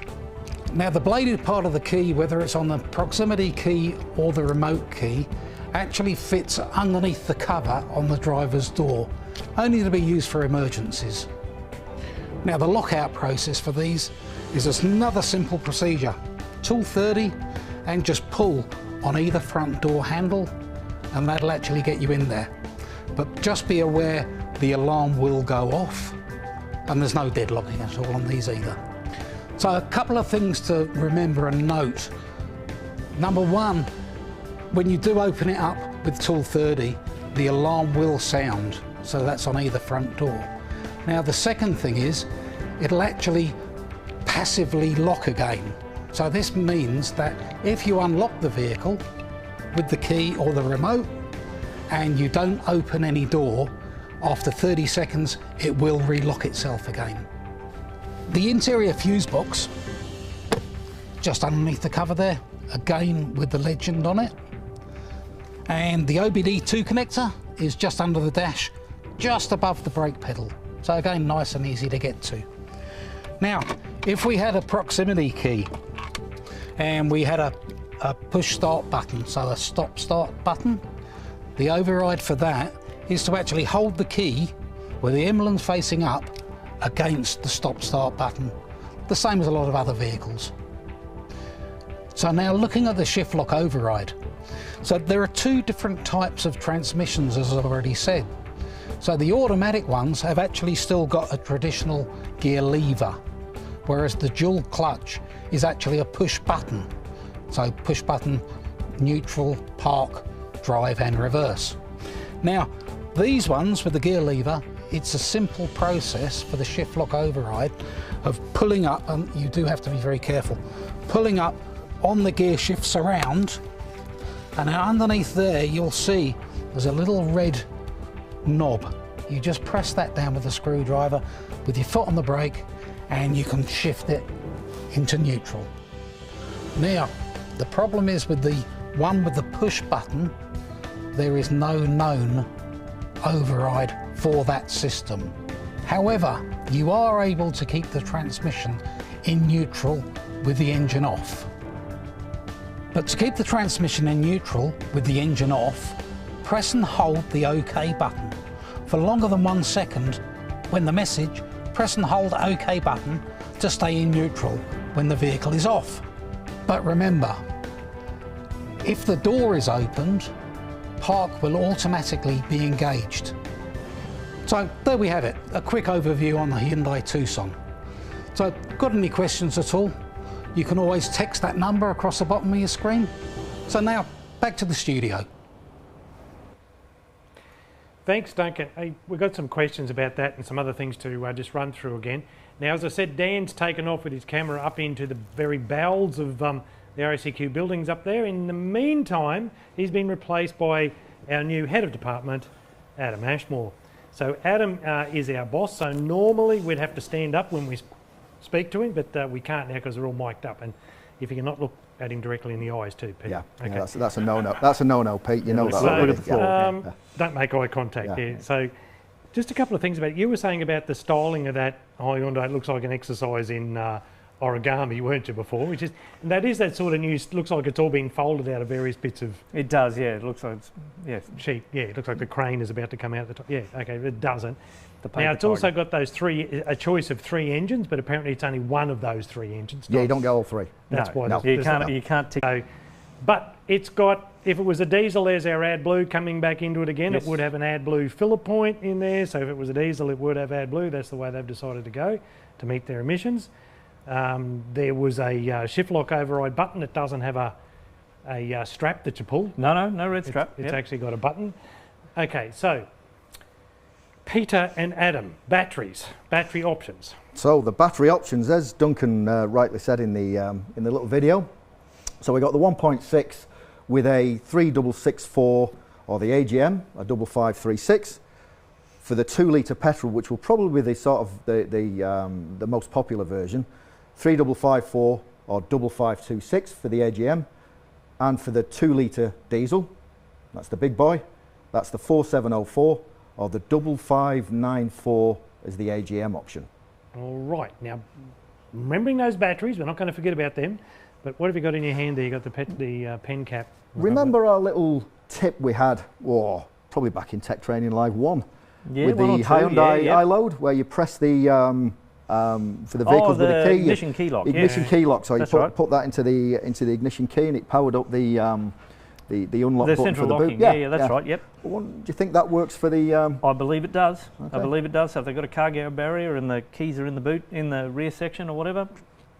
Now the bladed part of the key, whether it's on the proximity key or the remote key, actually fits underneath the cover on the driver's door, only to be used for emergencies. Now the lockout process for these is just another simple procedure. Tool 30 and just pull on either front door handle, and that'll actually get you in there. But just be aware the alarm will go off, and there's no deadlocking at all on these either. So a couple of things to remember and note. Number one, when you do open it up with tool 30, the alarm will sound, so that's on either front door. Now the second thing is, it'll actually passively lock again. So this means that if you unlock the vehicle with the key or the remote and you don't open any door, after 30 seconds it will relock itself again. The interior fuse box, just underneath the cover there, again with the Legend on it. And the OBD2 connector is just under the dash, just above the brake pedal. So again, nice and easy to get to. Now, if we had a proximity key and we had a push start button, so a stop start button, the override for that is to actually hold the key with the emblem's facing up against the stop start button, the same as a lot of other vehicles. So now looking at the shift lock override. So there are two different types of transmissions, as I've already said. So the automatic ones have actually still got a traditional gear lever, whereas the dual clutch is actually a push button. So push button, neutral, park, drive and reverse. Now these ones with the gear lever, it's a simple process for the shift lock override of pulling up, and you do have to be very careful, pulling up on the gear shifts around, and underneath there you'll see there's a little red knob. You just press that down with a screwdriver with your foot on the brake and you can shift it into neutral. Now the problem is with the one with the push button, there is no known override for that system. However, you are able to keep the transmission in neutral with the engine off. But to keep the transmission in neutral with the engine off, press and hold the OK button for longer than 1 second when the message, press and hold OK button to stay in neutral when the vehicle is off. But remember, if the door is opened, park will automatically be engaged. So there we have it, a quick overview on the Hyundai Tucson. So got any questions at all? You can always text that number across the bottom of your screen. So now back to the studio. Thanks, Duncan. Hey, we've got some questions about that and some other things to just run through again. Now, as I said, Dan's taken off with his camera up into the very bowels of the RACQ buildings up there. In the meantime, he's been replaced by our new head of department, Adam Ashmore. So Adam is our boss, so normally we'd have to stand up when we speak to him, but we can't now because they're all mic'd up. And if you cannot look at him directly in the eyes too, Pete. Yeah, okay. Yeah, that's a no-no. That's a no-no, Pete. You know that. So, already. Look at the floor. don't make eye contact. Yeah. So just a couple of things about it. You were saying about the styling of that Hyundai. It looks like an exercise in origami, weren't you, before? Which is, and that is that sort of new, looks like it's all been folded out of various bits of... It does, yeah. It looks like it's, yeah. Sheet, yeah. It looks like the crane is about to come out the top. Yeah, okay, it doesn't. Now, it's also got those a choice of 3 engines, but apparently it's only one of those 3 engines. Yeah, you don't get all 3. That's why. No. You can't tick. So, but it's got, if it was a diesel, there's our AdBlue coming back into it again. Yes. It would have an AdBlue filler point in there. So if it was a diesel, it would have AdBlue. That's the way they've decided to go to meet their emissions. There was a shift lock override button. It doesn't have a strap that you pull. No red strap. It's actually got a button. Okay, so Peter and Adam, battery options. So the battery options, as Duncan rightly said in the little video. So we got the 1.6 with a 3664 or the AGM, a 5536. For the 2-litre petrol, which will probably be the sort of the most popular version, 3554 or 5526 for the AGM, and for the 2-litre diesel, that's the big boy, that's the 4704 or the 5594 is the AGM option. All right, now remembering those batteries, we're not going to forget about them, but what have you got in your hand there? You got the pen cap. Remember our little tip we had, probably back in Tech Training Live 1, with the Hyundai iLoad, where you press the for the vehicles with a key, ignition key lock. Ignition key lock. So that's you put that into the ignition key, and it powered up the unlock button for the boot. Yeah, that's right. Yep. Well, do you think that works for the? I believe it does. Okay. I believe it does. So if they've got a cargo barrier and the keys are in the boot, in the rear section or whatever,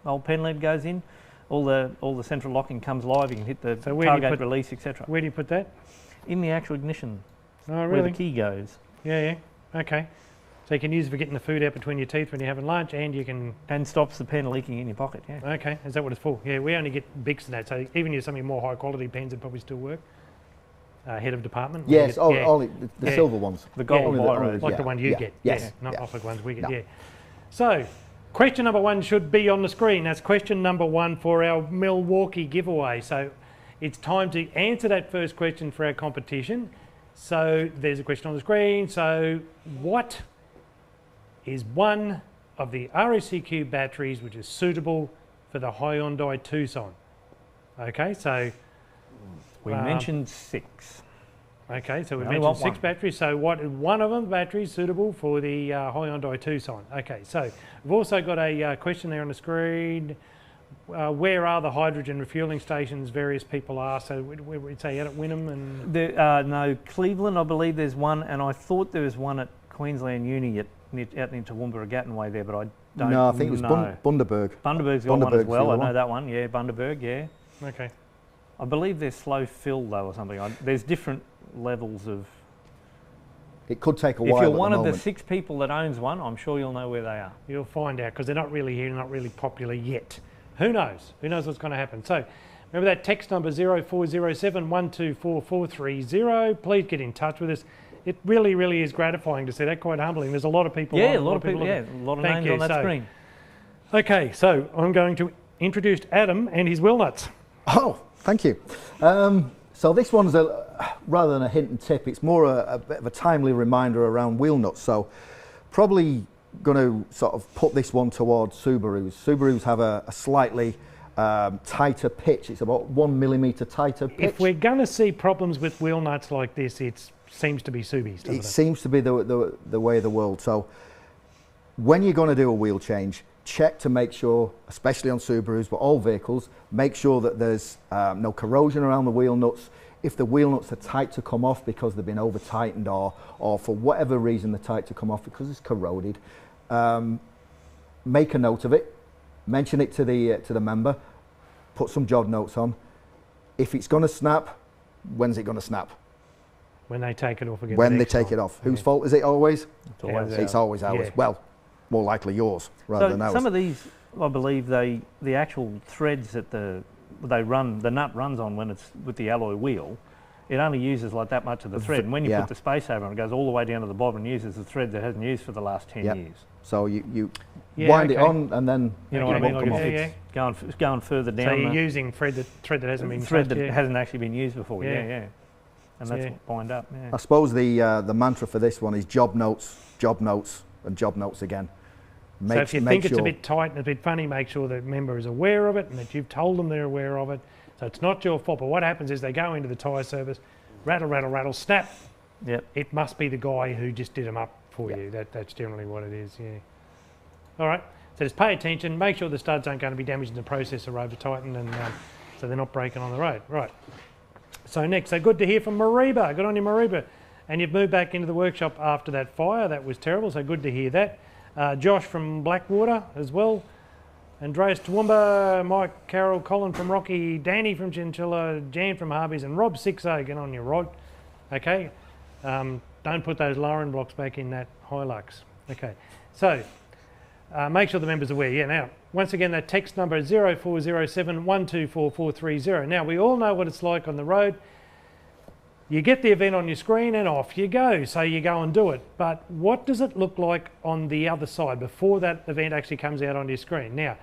old pen lead goes in. All the central locking comes live. You can hit the cargo release, etc. Where do you put that? In the actual ignition. Oh, really? Where the key goes. Yeah. Okay. So you can use it for getting the food out between your teeth when you're having lunch, and you can... And stops the pen leaking in your pocket, yeah. Okay, is that what it's for? Yeah, we only get Bics and that, so even use something more high quality pens would probably still work. Head of department? Yes, only the silver ones. The gold wires. Like the one you get. Yes. Not like ones we get, So, question number 1 should be on the screen. That's question number 1 for our Milwaukee giveaway. So, it's time to answer that first question for our competition. So, there's a question on the screen. So, what is one of the RSCQ batteries which is suitable for the Hyundai Tucson. Okay, so we mentioned 6. Okay, so we only mentioned want 6 one. batteries. So one of them batteries suitable for the Hyundai Tucson. Okay, so we've also got a question there on the screen. Where are the hydrogen refueling stations? Various people ask. So we'd say out at Wynnum and No, Cleveland, I believe there's one, and I thought there was one at Queensland Uni out in Toowoomba or Gatton Way there, but I don't know. No, I think it was Bundaberg. Bundaberg's got one as Bundaberg's well. the I other know one. that one. Yeah, Bundaberg. Yeah. okay. I believe there's slow fill though or something. There's different levels of. It could take a If while. you're at one the of the moment. 6 people that owns one, I'm sure you'll know where they are. You'll find out because they're not really here, not really popular yet. Who knows? Who knows what's going to happen? So remember that text number 0407 124 430. Please get in touch with us. It really, really is gratifying to see that. Quite humbling. There's a lot of people. Yeah, on, a lot of people. Yeah, a lot of Thank names you. on that So- screen. Okay, so I'm going to introduce Adam and his wheel nuts. Oh, thank you. So this one's rather than a hint and tip, it's more a bit of a timely reminder around wheel nuts. So probably going to sort of put this one towards Subarus. Subarus have a slightly tighter pitch. It's about 1 millimetre tighter pitch. If we're going to see problems with wheel nuts like this, it seems to be Subis, doesn't it? It seems to be the way of the world. So when you're going to do a wheel change, check to make sure, especially on Subarus, but all vehicles, make sure that there's no corrosion around the wheel nuts. If the wheel nuts are tight to come off because they've been over tightened or for whatever reason they're tight to come off because it's corroded, make a note of it, mention it to the member, put some job notes on. If it's going to snap, when's it going to snap? When they take it off again. When they take it off. Whose fault is it always? It's always It's always ours. Yeah. Well, more likely yours rather than ours. Some of these, I believe, the actual threads that the nut runs on when it's with the alloy wheel, it only uses like that much of the thread. And when you Yeah. put the space saver on, it goes all the way down to the bottom and uses the thread that hasn't used for the last 10 Yep. years. So you Yeah, wind it okay. on and then You know what I Okay. mean? Like Yeah, if it's going further down. So you're the using thread that hasn't been thread touched that yet. hasn't actually been used before. Yeah. Yeah. And that's Yeah. what wind up. Yeah. I suppose the mantra for this one is job notes, and job notes again. So if you think it's a bit tight and a bit funny, make sure the member is aware of it and that you've told them they're aware of it. So it's not your fault. But what happens is they go into the tyre service, rattle, rattle, rattle, snap. Yep. It must be the guy who just did them up for you. That's generally what it is, yeah. All right, so just pay attention, make sure the studs aren't going to be damaged in the process or over tightened, and so they're not breaking on the road. Right. So next, so good to hear from Mariba. Good on you, Mariba. And you've moved back into the workshop after that fire. That was terrible, so good to hear that. Josh from Blackwater as well. Andreas Toowoomba, Mike Carroll, Colin from Rocky, Danny from Chinchilla, Jan from Harveys, and Rob 60. Get on your Rod. Okay. Don't put those lowering blocks back in that Hilux. Okay. So make sure the member's aware. Yeah, now, once again, that text number is 0407 124 430. Now, we all know what it's like on the road. You get the event on your screen and off you go. So you go and do it. But what does it look like on the other side before that event actually comes out on your screen? Now,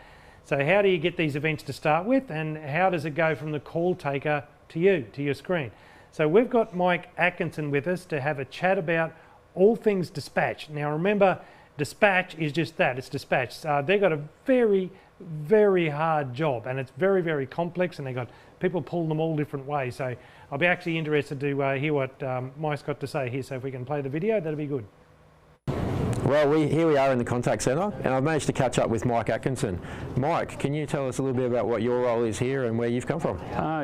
so how do you get these events to start with, and how does it go from the call taker to you, to your screen? So we've got Mike Atkinson with us to have a chat about all things dispatch. Now remember, dispatch is just that, it's dispatch. They've got a very, very hard job, and it's very, very complex, and they've got people pull them all different ways. So I'll be actually interested to hear what Mike's got to say here. So if we can play the video, that'd be good. Well, here we are in the contact centre, and I've managed to catch up with Mike Atkinson. Mike, can you tell us a little bit about what your role is here and where you've come from?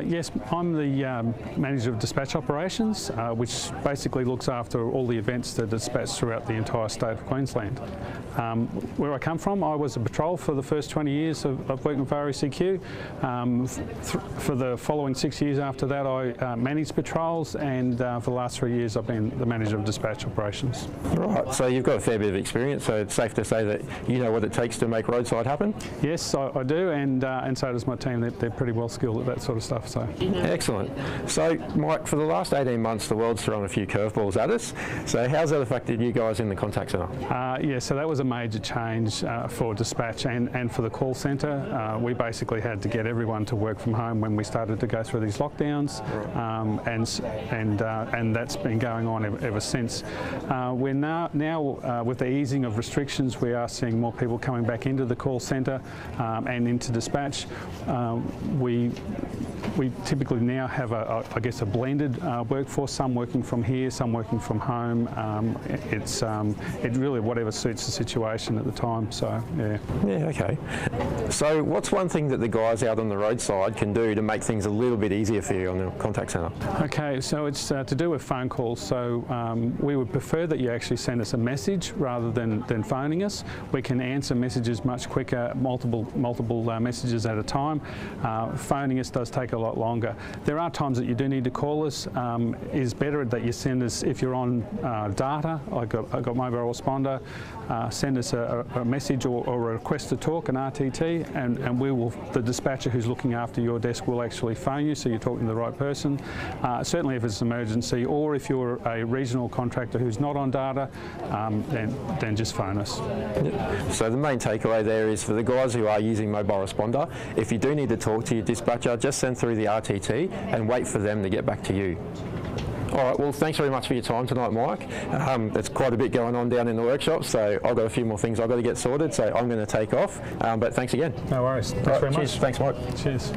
Yes, I'm the manager of dispatch operations, which basically looks after all the events that are dispatched throughout the entire state of Queensland. Where I come from, I was a patrol for the first 20 years of working with RSCQ. For the following 6 years after that, I managed patrols, and for the last 3 years, I've been the manager of dispatch operations. Right, so you've got a fair bit of experience, so it's safe to say that you know what it takes to make roadside happen? Yes, I do, and so does my team. They're pretty well skilled at that sort of stuff. So excellent. So, Mike, for the last 18 months, the world's thrown a few curveballs at us. So how's that affected you guys in the contact centre? Yeah, so that was a major change for dispatch and for the call centre. We basically had to get everyone to work from home when we started to go through these lockdowns, and that's been going on ever since. We're now with the easing of restrictions, we are seeing more people coming back into the call centre and into dispatch. We typically now have I guess a blended workforce, some working from here, some working from home. It really whatever suits the situation at the time, so yeah. Yeah, okay. So what's one thing that the guys out on the roadside can do to make things a little bit easier for you on the contact centre? Okay, so it's to do with phone calls. So we would prefer that you actually send us a message rather than phoning us. We can answer messages much quicker, multiple messages at a time. Phoning us does take a lot longer. There are times that you do need to call us. It's better that you send us, if you're on data, I got mobile responder, send us a message or a request to talk, an RTT, and we will, the dispatcher who's looking after your desk will actually phone you, so you're talking to the right person. Certainly if it's an emergency, or if you're a regional contractor who's not on data, then just phone us. So the main takeaway there is for the guys who are using mobile responder, if you do need to talk to your dispatcher, just send through the RTT and wait for them to get back to you. All right, well, thanks very much for your time tonight, Mike. There's quite a bit going on down in the workshop, so I've got a few more things I've got to get sorted, so I'm going to take off. But thanks again. No worries. Thanks very much. Cheers. Thanks, Mike. Cheers.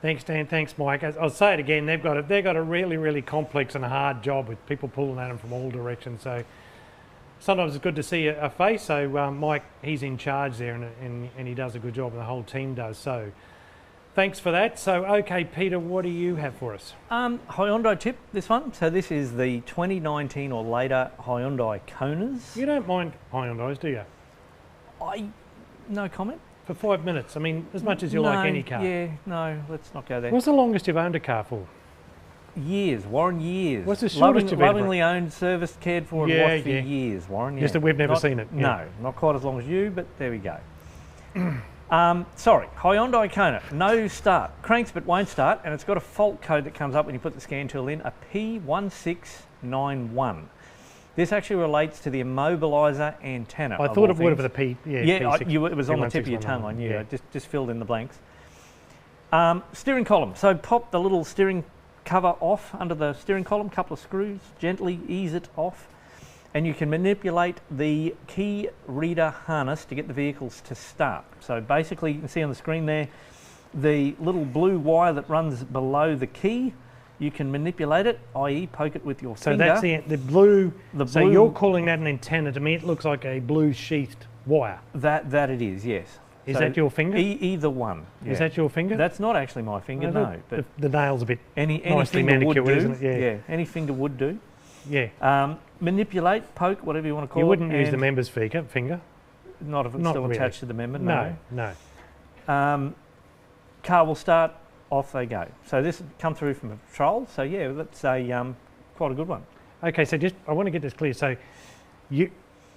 Thanks, Dan. Thanks, Mike. I'll say it again. They've got a really, really complex and hard job with people pulling at them from all directions. So sometimes it's good to see a face. So Mike, he's in charge there, and he does a good job, and the whole team does. So thanks for that. So okay, Peter, what do you have for us? Hyundai tip, this one. So this is the 2019 or later Hyundai Konas. You don't mind Hyundais, do you? No comment. For 5 minutes. I mean, as much as you like any car. Yeah, no, let's not go there. What's the longest you've owned a car for? Years, Warren, years. What's the shortest you've ever? Lovingly owned, serviced, cared for, and watched for years, Warren. Yeah. Just that we've never seen it. Yeah. No, not quite as long as you, but there we go. Sorry, Hyundai Kona, no start. Cranks but won't start, and it's got a fault code that comes up when you put the scan tool in, a P1691. This actually relates to the immobiliser antenna. I thought it would have been a P. Yeah, it was on the tip of your tongue line. Yeah, just filled in the blanks. Steering column. So pop the little steering cover off under the steering column, couple of screws, gently ease it off, and you can manipulate the key reader harness to get the vehicles to start. So basically, you can see on the screen there, the little blue wire that runs below the key. You can manipulate it, i.e. poke it with your finger. So that's the blue. So you're calling that an antenna. To me, it looks like a blue sheathed wire. That it is, yes. Is that your finger? Either one. Yeah. Is that your finger? That's not actually my finger, no. But the nail's a bit any finger would do. Isn't it? Yeah, any finger would do. Yeah. Manipulate, poke, whatever you want to call it. You wouldn't use the member's finger? Not if it's still really attached to the member, no. Car will start. Off they go. So this come through from a patrol. So yeah, that's a quite a good one. Okay, so I want to get this clear. So you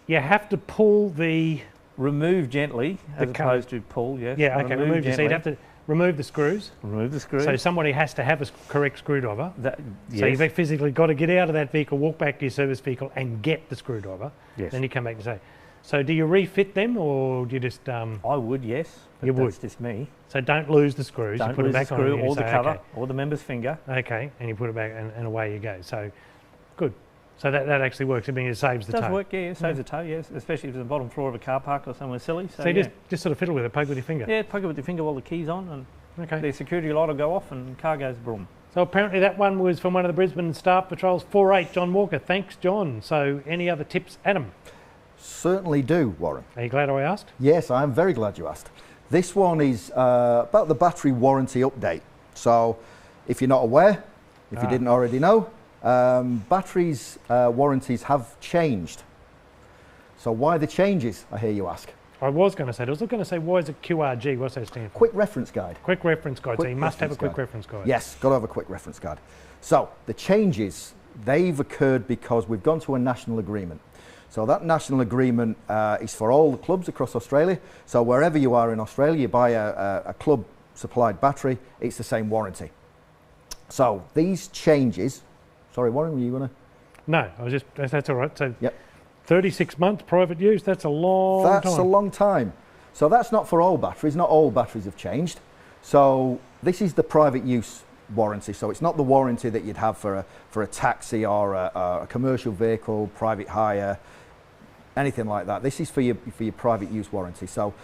have to pull the remove gently as opposed to pull. Yes. Yeah. Okay. Remove gently. So you'd have to remove the screws. Remove the screws. So somebody has to have a correct screwdriver. Yes. So you've physically got to get out of that vehicle, walk back to your service vehicle, and get the screwdriver. Yes. Then you come back and say. So do you refit them, or do you just? I would, yes. You would. That's just me. So don't lose the screws. Don't you put lose them back the screw on or the cover okay. or the member's finger. Okay, and you put it back, and away you go. So, good. So that actually works. I mean, it saves the tow. It does work, yeah. It saves the tow, yes. Especially if it's the bottom floor of a car park or somewhere silly. So you just sort of fiddle with it, poke with your finger. Yeah, poke it with your finger while the key's on, and okay. The security light will go off, and the car goes broom. So apparently that one was from one of the Brisbane Staff Patrols, 4-8, John Walker. Thanks, John. So any other tips, Adam? Certainly do, Warren. Are you glad I asked? Yes, I am very glad you asked. This one is about the battery warranty update. So if you're not aware, if you didn't already know, batteries warranties have changed. So why the changes, I hear you ask? I was going to say, why is it QRG? What's that stand for? Quick Reference Guide. Quick Reference Guide. So you must have a quick reference guide. Yes, got to have a quick reference guide. So the changes, they've occurred because we've gone to a national agreement. So that national agreement is for all the clubs across Australia. So wherever you are in Australia, you buy a club supplied battery, it's the same warranty. So these changes, sorry Warren, were you going to? No, that's all right. So yep. 36 months private use, that's a long time. That's a long time. So that's not for all batteries, not all batteries have changed. So this is the private use warranty. So it's not the warranty that you'd have for a taxi or a commercial vehicle, private hire, anything like that. This is for your private use warranty. So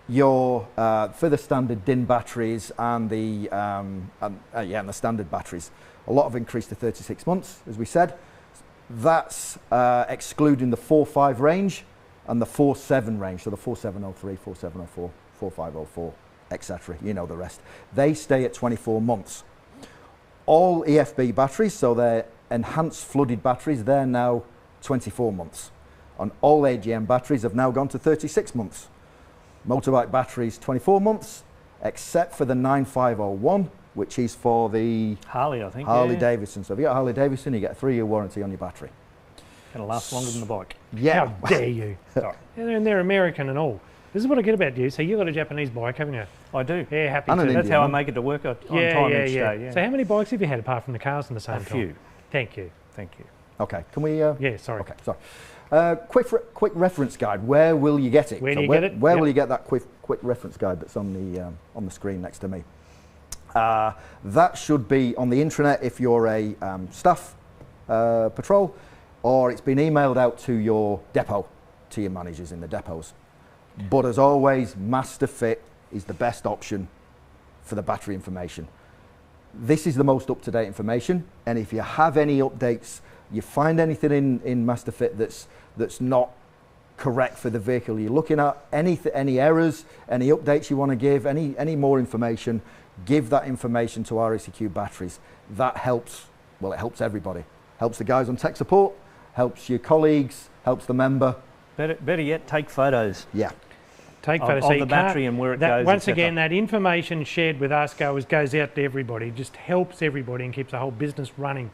your for the standard DIN batteries and the and the standard batteries, a lot have increased to 36 months, as we said. That's excluding the 4.5 range and the 4.7 range. So the 4.703, 4.704, 4.504, etc. You know the rest. They stay at 24 months. All EFB batteries, so they're enhanced flooded batteries, they're now 24 months. And all AGM batteries have now gone to 36 months. Motorbike batteries 24 months, except for the 9501, which is for the Harley, I think. Harley Davidson. So if you got a Harley Davidson, you get a 3-year warranty on your battery. Going to last longer than the bike. Yeah. How dare you? Sorry. And they're American and all. This is what I get about you. So you've got a Japanese bike, haven't you? I do. Yeah, happy And to. That's how I make it to work on time each day. Yeah. So how many bikes have you had apart from the cars in the same A time? few. Thank you. Thank you. Okay, can we... Yeah, sorry. Okay, sorry. Quick reference guide. Where will you get it? Where do you get it? Where Yep. will you get that quick reference guide that's on the screen next to me? That should be on the intranet if you're a staff patrol, or it's been emailed out to your depot, to your managers in the depots. But as always, MasterFit is the best option for the battery information. This is the most up-to-date information, and if you have any updates, you find anything in MasterFit that's not correct for the vehicle you're looking at, any errors, any updates you want to give, any more information, give that information to RACQ Batteries. That helps, well, it helps everybody. Helps the guys on tech support, helps your colleagues, helps the member. Better yet, take photos. Yeah. Take Of- photos. of So the you battery can't- and where it that, goes, Once etc. again, that information shared with us goes out to everybody. It just helps everybody and keeps the whole business running,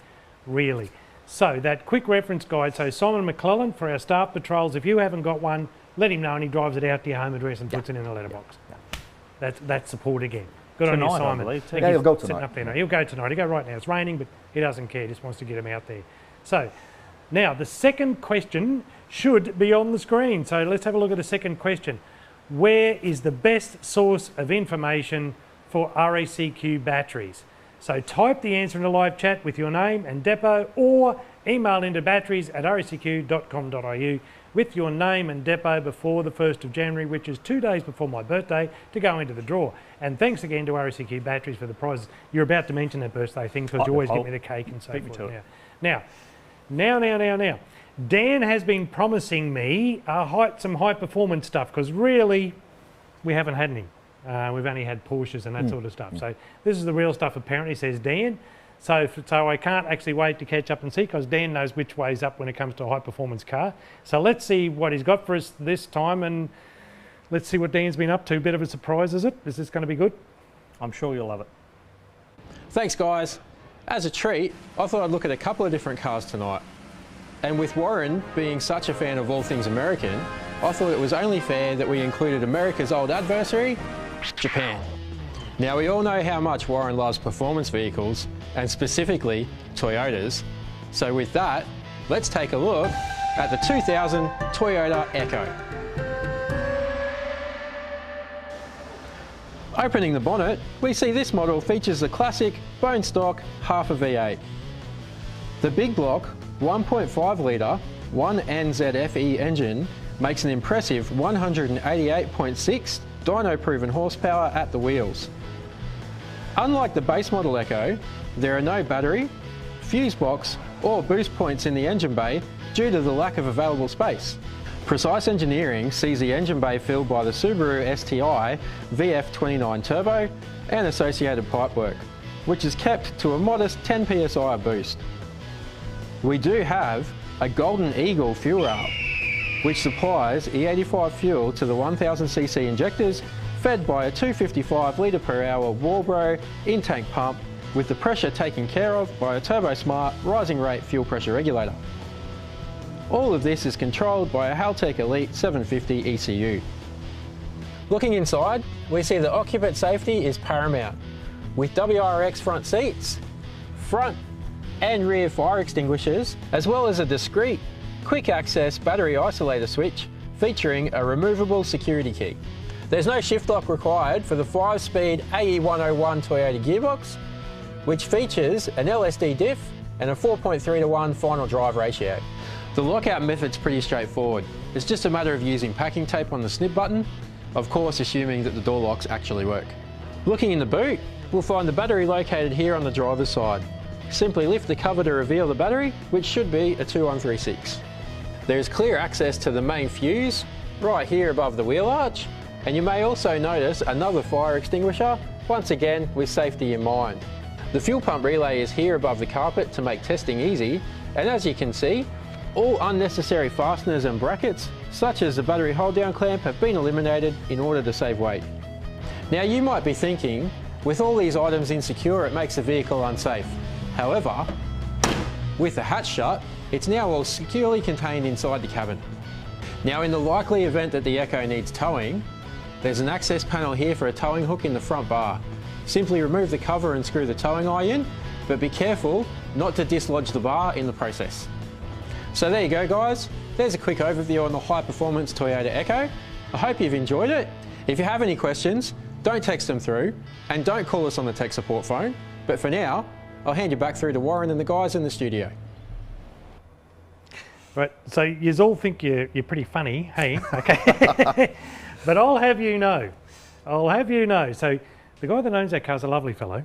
really. So that quick reference guide. So Simon McClellan for our staff patrols. If you haven't got one, let him know and he drives it out to your home address and puts it in the letterbox. That's support again. Good on you, Tonight, I Simon. believe, too. Thank Yeah, you he'll go for sitting tonight. up there now. He'll go tonight. He'll go right now. It's raining, but he doesn't care. He just wants to get him out there. So now the second question should be on the screen. So let's have a look at the second question. Where is the best source of information for RACQ batteries? So type the answer in the live chat with your name and depot, or email into batteries@racq.com.au with your name and depot before the 1st of January, which is 2 days before my birthday, to go into the draw. And thanks again to RACQ Batteries for the prizes. You're about to mention that birthday thing because you always give me the cake and so beat me forth. to it. Now. Dan has been promising me some high performance stuff because really we haven't had any. We've only had Porsches and that sort of stuff. So this is the real stuff apparently, says Dan. So I can't actually wait to catch up and see because Dan knows which way's up when it comes to a high performance car. So let's see what he's got for us this time and let's see what Dan's been up to. Bit of a surprise, is it? Is this going to be good? I'm sure you'll love it. Thanks guys. As a treat, I thought I'd look at a couple of different cars tonight. And with Warren being such a fan of all things American, I thought it was only fair that we included America's old adversary, Japan. Now we all know how much Warren loves performance vehicles, and specifically Toyotas. So with that, let's take a look at the 2000 Toyota Echo. Opening the bonnet, we see this model features the classic bone stock half a V8. The big block 1.5 litre 1NZFE engine makes an impressive 188.6 dyno-proven horsepower at the wheels. Unlike the base model Echo, there are no battery, fuse box or boost points in the engine bay due to the lack of available space. Precise engineering sees the engine bay filled by the Subaru STI VF29 Turbo and associated pipework, which is kept to a modest 10 psi of boost. We do have a Golden Eagle fuel rail, which supplies E85 fuel to the 1000cc injectors fed by a 255 litre per hour Walbro in-tank pump with the pressure taken care of by a Turbo Smart rising rate fuel pressure regulator. All of this is controlled by a Haltech Elite 750 ECU. Looking inside, we see that occupant safety is paramount, with WRX front seats, front and rear fire extinguishers, as well as a discreet, quick access battery isolator switch featuring a removable security key. There's no shift lock required for the 5-speed AE101 Toyota gearbox, which features an LSD diff and a 4.3:1 final drive ratio. The lockout method's pretty straightforward. It's just a matter of using packing tape on the snip button, of course assuming that the door locks actually work. Looking in the boot, we'll find the battery located here on the driver's side. Simply lift the cover to reveal the battery, which should be a 2136. There is clear access to the main fuse right here above the wheel arch, and you may also notice another fire extinguisher, once again with safety in mind. The fuel pump relay is here above the carpet to make testing easy, and as you can see, all unnecessary fasteners and brackets, such as the battery hold down clamp, have been eliminated in order to save weight. Now you might be thinking, with all these items insecure, it makes the vehicle unsafe. However, with the hatch shut, it's now all securely contained inside the cabin. Now in the likely event that the Echo needs towing, there's an access panel here for a towing hook in the front bar. Simply remove the cover and screw the towing eye in, but be careful not to dislodge the bar in the process. So there you go guys, there's a quick overview on the high performance Toyota Echo. I hope you've enjoyed it. If you have any questions, don't text them through and don't call us on the tech support phone. But for now, I'll hand you back through to Warren and the guys in the studio. Right, so you all think you're pretty funny, hey? Okay. But I'll have you know, so the guy that owns that car is a lovely fellow.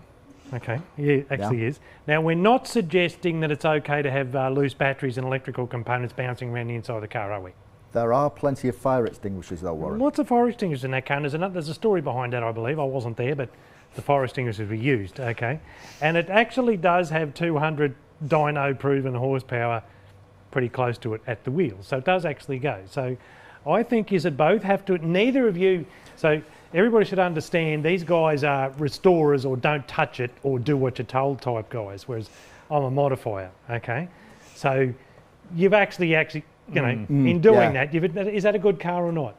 Okay, he actually is. Now, we're not suggesting that it's okay to have loose batteries and electrical components bouncing around the inside of the car, are we? There are plenty of fire extinguishers though, Warren. Lots of fire extinguishers in that car, and there's a story behind that, I believe. I wasn't there, but the fire extinguishers were used, okay? And it actually does have 200 dyno proven horsepower pretty close to it at the wheels, so it does actually go. So I think you should both have to, neither of you, so everybody should understand these guys are restorers or don't touch it or do what you're told type guys, whereas I'm a modifier, okay? So you've actually, you know, in doing that, is that a good car or not?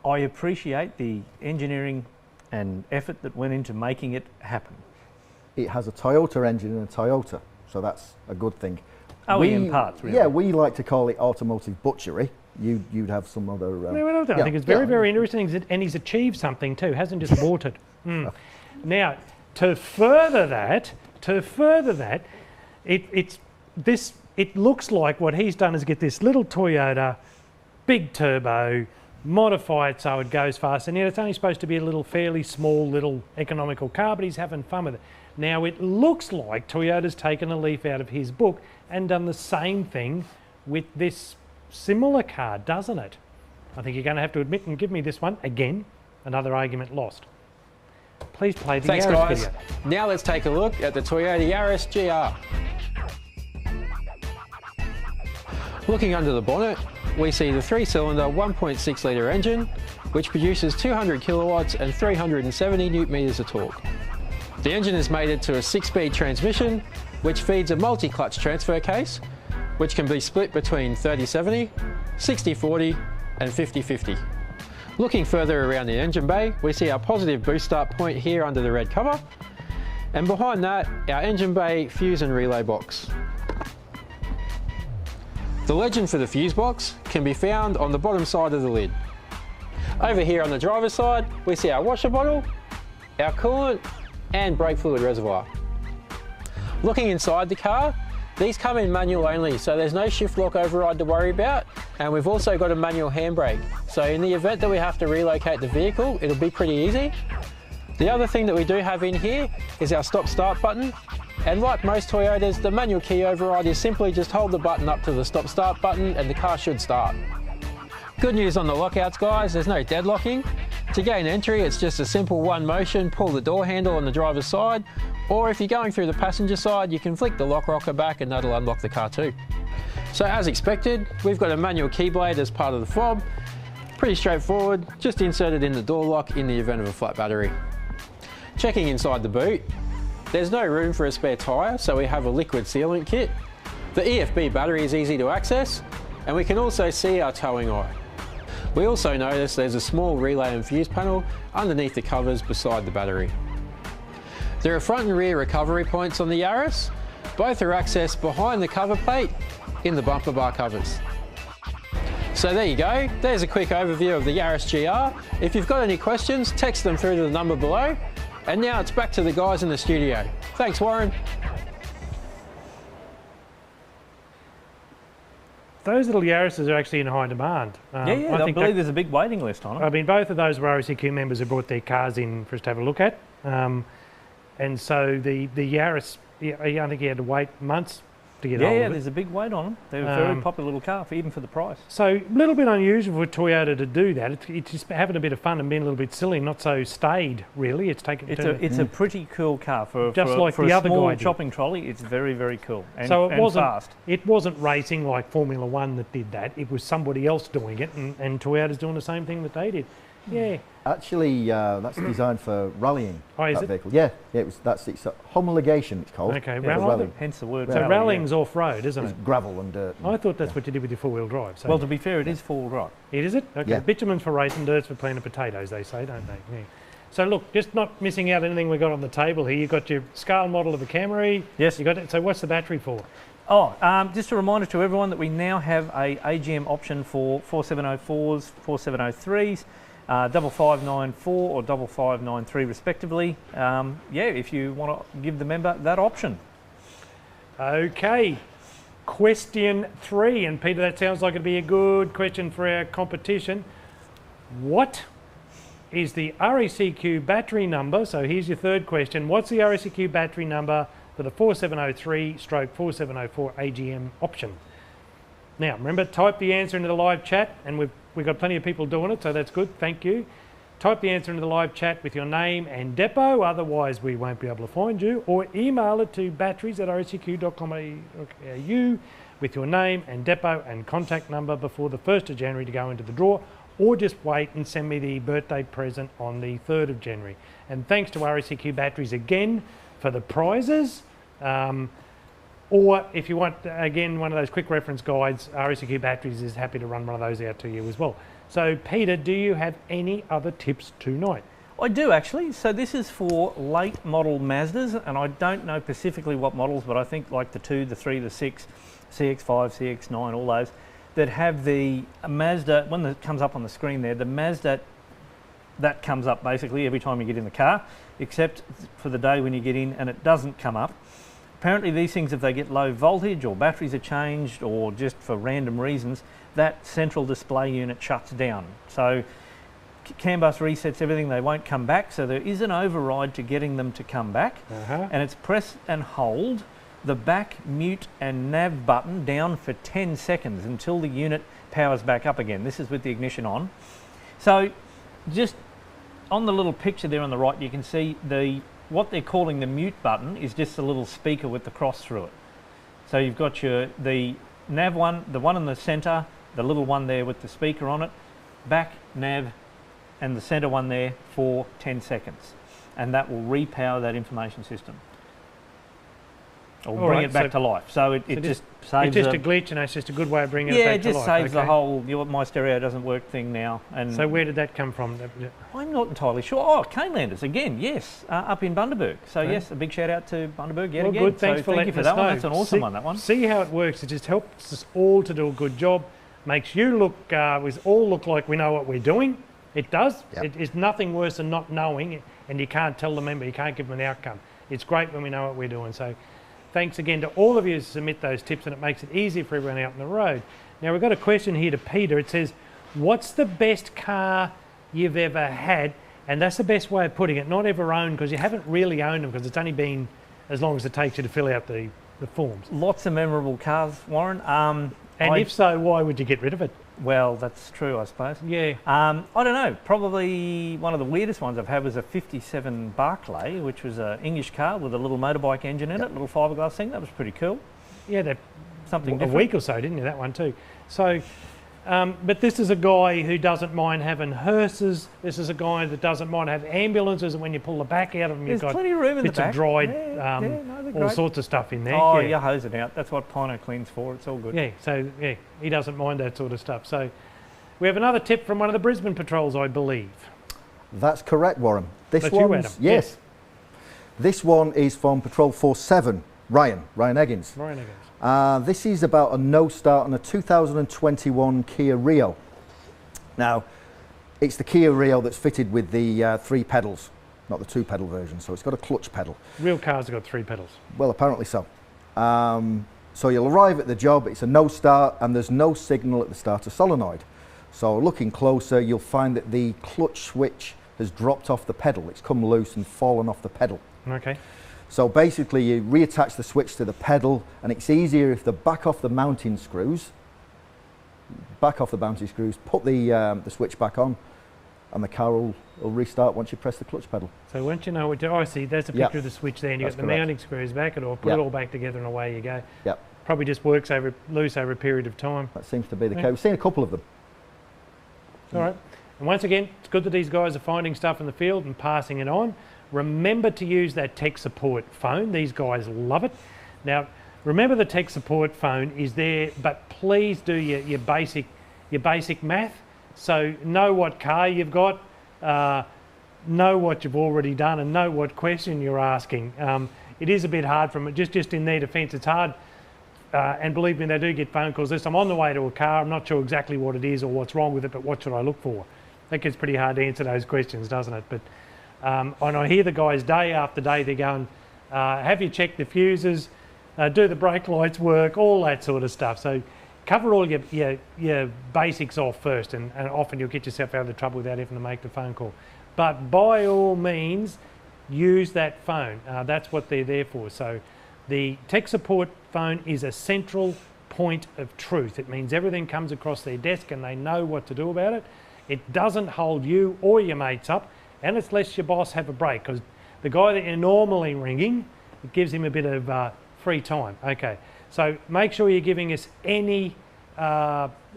I appreciate the engineering and effort that went into making it happen. It has a Toyota engine and a Toyota, so that's a good thing. OEM parts, really. Yeah, we like to call it automotive butchery. You'd have some other... I think it's very, very interesting, and he's achieved something too, hasn't just bought it. Now, to further that, it looks like what he's done is get this little Toyota, big turbo, modify it so it goes fast, and yet it's only supposed to be a little fairly small, little economical car, but he's having fun with it. Now, it looks like Toyota's taken a leaf out of his book and done the same thing with this similar car, doesn't it? I think you're going to have to admit and give me this one. Again, another argument lost. Please play the Thanks, Yaris guys. video. Now let's take a look at the Toyota Yaris GR. Looking under the bonnet, we see the 3-cylinder 1.6 litre engine, which produces 200 kilowatts and 370 newton-meters of torque. The engine is mated to a 6-speed transmission, which feeds a multi-clutch transfer case, which can be split between 30-70, 60-40 and 50-50. Looking further around the engine bay, we see our positive boost start point here under the red cover, and behind that, our engine bay fuse and relay box. The legend for the fuse box can be found on the bottom side of the lid. Over here on the driver's side, we see our washer bottle, our coolant, and brake fluid reservoir. Looking inside the car, these come in manual only, so there's no shift lock override to worry about, and we've also got a manual handbrake. So in the event that we have to relocate the vehicle, it'll be pretty easy. The other thing that we do have in here is our stop start button, and like most Toyotas, the manual key override is simply just hold the button up to the stop start button and the car should start. Good news on the lockouts, guys, there's no deadlocking. To gain entry, it's just a simple one motion, pull the door handle on the driver's side, or if you're going through the passenger side, you can flick the lock rocker back and that'll unlock the car too. So as expected, we've got a manual key blade as part of the fob. Pretty straightforward, just insert it in the door lock in the event of a flat battery. Checking inside the boot, there's no room for a spare tyre, so we have a liquid sealant kit. The EFB battery is easy to access, and we can also see our towing eye. We also notice there's a small relay and fuse panel underneath the covers beside the battery. There are front and rear recovery points on the Yaris. Both are accessed behind the cover plate in the bumper bar covers. So there you go, there's a quick overview of the Yaris GR. If you've got any questions, text them through to the number below, And now it's back to the guys in the studio. Thanks, Warren. Those little Yaris's are actually in high demand. I believe there's a big waiting list on them. I mean, both of those were RSEQ members who brought their cars in for us to have a look at. And so the Yaris, I think he had to wait months to get hold of it. There's a big wait on them. They're a very popular little car, even for the price. So a little bit unusual for Toyota to do that. It's just having a bit of fun and being a little bit silly, not so staid, really. It's a pretty cool car for the a other small guy shopping trolley. It's very, very cool and, so it wasn't fast. It wasn't racing like Formula One that did that. It was somebody else doing it, and Toyota's doing the same thing that they did. Yeah. Actually, that's designed for rallying. Oh, is that it? vehicle? Yeah, it's homologation. It's called. Okay, rallying. Hence the word. So rally, rallying's off-road, isn't It's it? gravel and dirt. I thought that's what you did with your four-wheel drive. So Well, to be fair, it is four-wheel drive. it is it? Okay. Yeah. Bitumen's for racing, dirt's for planting potatoes, they say, don't they? Yeah. So look, just not missing out anything we got on the table here. You've got your scale model of the Camry. Yes. You got it. So what's the battery for? Just a reminder to everyone that we now have a AGM option for 4704s, 4703s, 5594 or 5593 respectively. If you want to give the member that option. Okay. Question 3, and Peter, that sounds like it'd be a good question for our competition. What is the RSEQ battery number? So here's your third question. What's the RSEQ battery number for the 4703/4704 AGM option? Now, remember, type the answer into the live chat, and we've got plenty of people doing it, so that's good. Thank you. Type the answer into the live chat with your name and depot, otherwise we won't be able to find you, or email it to batteries@rsq.com.au with your name and depot and contact number before the 1st of January to go into the draw, or just wait and send me the birthday present on the 3rd of January. And thanks to RSEQ Batteries again for the prizes. Or if you want, again, one of those quick reference guides, RSEQ Batteries is happy to run one of those out to you as well. So, Peter, do you have any other tips tonight? I do, actually. So this is for late model Mazdas, and I don't know specifically what models, but I think like the 2, the 3, the 6, CX-5, CX-9, all those, that have the Mazda, one that comes up on the screen there, the Mazda, that comes up basically every time you get in the car, except for the day when you get in and it doesn't come up. Apparently these things, if they get low voltage or batteries are changed or just for random reasons, that central display unit shuts down. So CAN bus resets everything, they won't come back. So there is an override to getting them to come back. And it's press and hold the back mute and nav button down for 10 seconds until the unit powers back up again. This is with the ignition on. So just on the little picture there on the right, you can see what they're calling the mute button is just a little speaker with the cross through it. So you've got the nav one, the one in the center, the little one there with the speaker on it, back, nav, and the center one there for 10 seconds. And that will repower that information system. Or bring it back to life. So it just saves it's just a glitch, and it's just a good way of bringing it back to life. Yeah, it just saves the whole my stereo doesn't work thing now. And so where did that come from? I'm not entirely sure. Oh, Canelanders again, yes, up in Bundaberg. So yes, a big shout out to Bundaberg yet again. Good, thanks for thank you for that one. That's an awesome one, that one. See how it works. It just helps us all to do a good job. Makes you look, we all look like we know what we're doing. It does. Yep. It is nothing worse than not knowing, and you can't tell the member, you can't give them an outcome. It's great when we know what we're doing. So thanks again to all of you who submit those tips, and it makes it easier for everyone out on the road. Now we've got a question here to Peter. It says, what's the best car you've ever had? And that's the best way of putting it, not ever owned, because you haven't really owned them, because it's only been as long as it takes you to fill out the forms. Lots of memorable cars, Warren. And if so, why would you get rid of it? Well, that's true, I suppose. Yeah. I don't know. Probably one of the weirdest ones I've had was a 57 Barclay, which was an English car with a little motorbike engine in it, little fiberglass thing. That was pretty cool. Yeah, something different. A week or so, didn't you, that one too? So, but this is a guy who doesn't mind having hearses. This is a guy that doesn't mind having ambulances, and when you pull the back out of them, you've got plenty of room in bits the back. of dried, all sorts of stuff in there. Oh, you hose it out. That's what Pino Clean's for. It's all good. Yeah, so yeah, he doesn't mind that sort of stuff. So we have another tip from one of the Brisbane patrols, I believe. That's correct, Warren. That's you, Adam. Yes. This one is from Patrol 47, Ryan Eggins. Ryan Eggins. This is about a no start on a 2021 Kia Rio. Now, it's the Kia Rio that's fitted with the 3 pedals. not the 2-pedal version. So it's got a clutch pedal. Real cars have got 3 pedals. Well, apparently so. So you'll arrive at the job, it's a no start, and there's no signal at the starter solenoid. So looking closer, you'll find that the clutch switch has dropped off the pedal. It's come loose and fallen off the pedal. Okay. So basically you reattach the switch to the pedal, and it's easier if the back off the mounting screws, put the switch back on, and the car will restart once you press the clutch pedal. So once you know what to, oh, I see, there's a picture of the switch there, and you've got the mounting screws back, or put it all back together and away you go. Yep. Probably just works loose over a period of time. That seems to be the case. We've seen a couple of them. All right. And once again, it's good that these guys are finding stuff in the field and passing it on. Remember to use that tech support phone. These guys love it. Now, remember the tech support phone is there, but please do your basic math. So know what car you've got, know what you've already done, and know what question you're asking. It is a bit hard from it, just in their defence, it's hard. And believe me, they do get phone calls. Listen, I'm on the way to a car, I'm not sure exactly what it is or what's wrong with it, but what should I look for? That gets pretty hard to answer those questions, doesn't it? But and I hear the guys day after day, they're going, have you checked the fuses, do the brake lights work, all that sort of stuff. So cover all your basics off first, and often you'll get yourself out of the trouble without having to make the phone call. But by all means, use that phone. That's what they're there for. So the tech support phone is a central point of truth. It means everything comes across their desk and they know what to do about it. It doesn't hold you or your mates up, and it lets your boss have a break, because the guy that you're normally ringing, it gives him a bit of free time. Okay, so make sure you're giving us any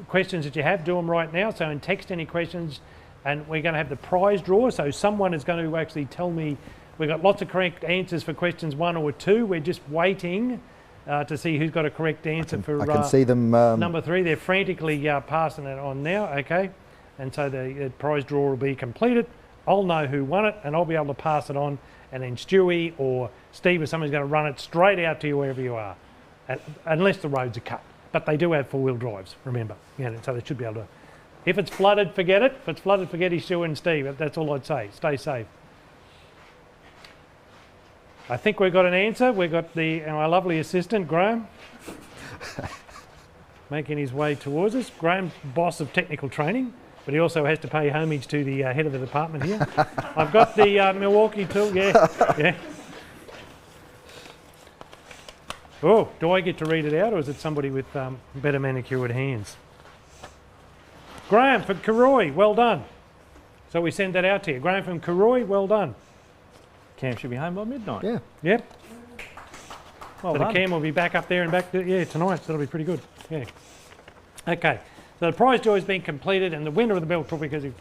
questions that you have. Do them right now. So in text any questions, and we're going to have the prize draw. So someone is going to actually tell me. We've got lots of correct answers for questions 1 or 2. We're just waiting to see who's got a correct answer for I can see them, number 3. They're frantically passing it on now. Okay, and so the prize draw will be completed. I'll know who won it, and I'll be able to pass it on, and then Stewie or Steve or somebody's going to run it straight out to you wherever you are, unless the roads are cut. But they do have 4-wheel drives, remember. So they should be able to. If it's flooded, forget it. If it's flooded, forget Stewie and Steve. That's all I'd say. Stay safe. I think we've got an answer. We've got our lovely assistant, Graham, making his way towards us. Graham's boss of technical training, but he also has to pay homage to the head of the department here. I've got the Milwaukee tool, yeah. Oh, do I get to read it out, or is it somebody with better manicured hands? Graham from Karoi, well done. So we send that out to you. Graham from Karoi, well done. Cam should be home by midnight. Yeah. Yep. Well so done. the Cam will be back up there and back tonight, so that'll be pretty good. Yeah. Okay. So the prize draw has been completed, and the winner of the belt trophy because of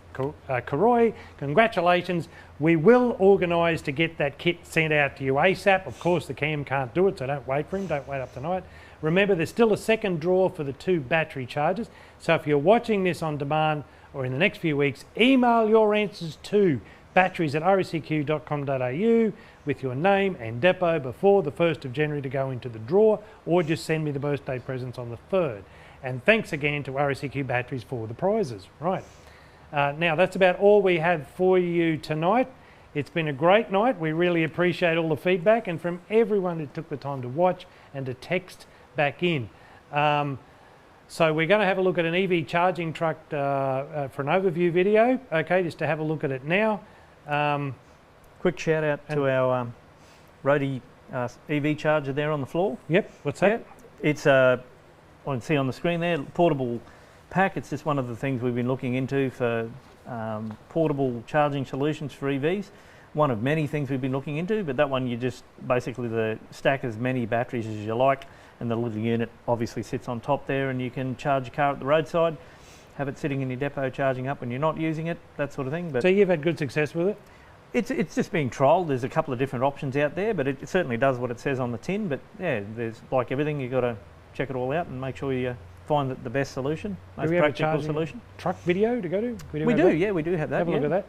Karoi, congratulations. We will organise to get that kit sent out to you ASAP. Of course, the Cam can't do it, so don't wait for him. Don't wait up tonight. Remember, there's still a second draw for the 2 battery chargers. So if you're watching this on demand or in the next few weeks, email your answers to batteries@recq.com.au with your name and depot before the 1st of January to go into the draw, or just send me the birthday presents on the 3rd. And thanks again to RSEQ Batteries for the prizes. Right. Now, that's about all we have for you tonight. It's been a great night. We really appreciate all the feedback, and from everyone who took the time to watch and to text back in. So we're going to have a look at an EV charging truck for an overview video. Okay, just to have a look at it now. Quick shout out to our roadie EV charger there on the floor. Yep, what's that? Yep. It's I can see on the screen there, portable pack. It's just one of the things we've been looking into for portable charging solutions for EVs. One of many things we've been looking into, but that one you just basically stack as many batteries as you like, and the little unit obviously sits on top there, and you can charge your car at the roadside, have it sitting in your depot charging up when you're not using it, that sort of thing. But so you've had good success with it? It's just being trialled. There's a couple of different options out there, but it certainly does what it says on the tin. But yeah, there's, like everything, you've got to check it all out and make sure you find the best solution, most practical solution. Truck video to go to? We do, yeah, we do have that. Have a look at that.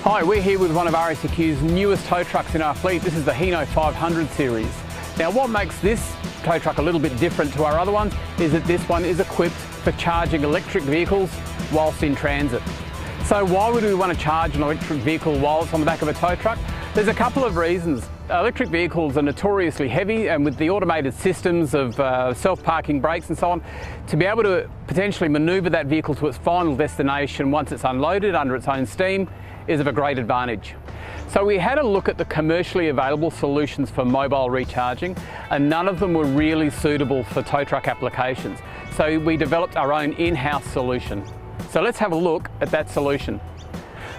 Hi, we're here with one of RSEQ's newest tow trucks in our fleet. This is the Hino 500 series. Now, what makes this tow truck a little bit different to our other ones is that this one is equipped for charging electric vehicles whilst in transit. So why would we want to charge an electric vehicle while it's on the back of a tow truck? There's a couple of reasons. Electric vehicles are notoriously heavy, and with the automated systems of self-parking brakes and so on, to be able to potentially manoeuvre that vehicle to its final destination once it's unloaded under its own steam is of a great advantage. So we had a look at the commercially available solutions for mobile recharging, and none of them were really suitable for tow truck applications. So we developed our own in-house solution. So let's have a look at that solution.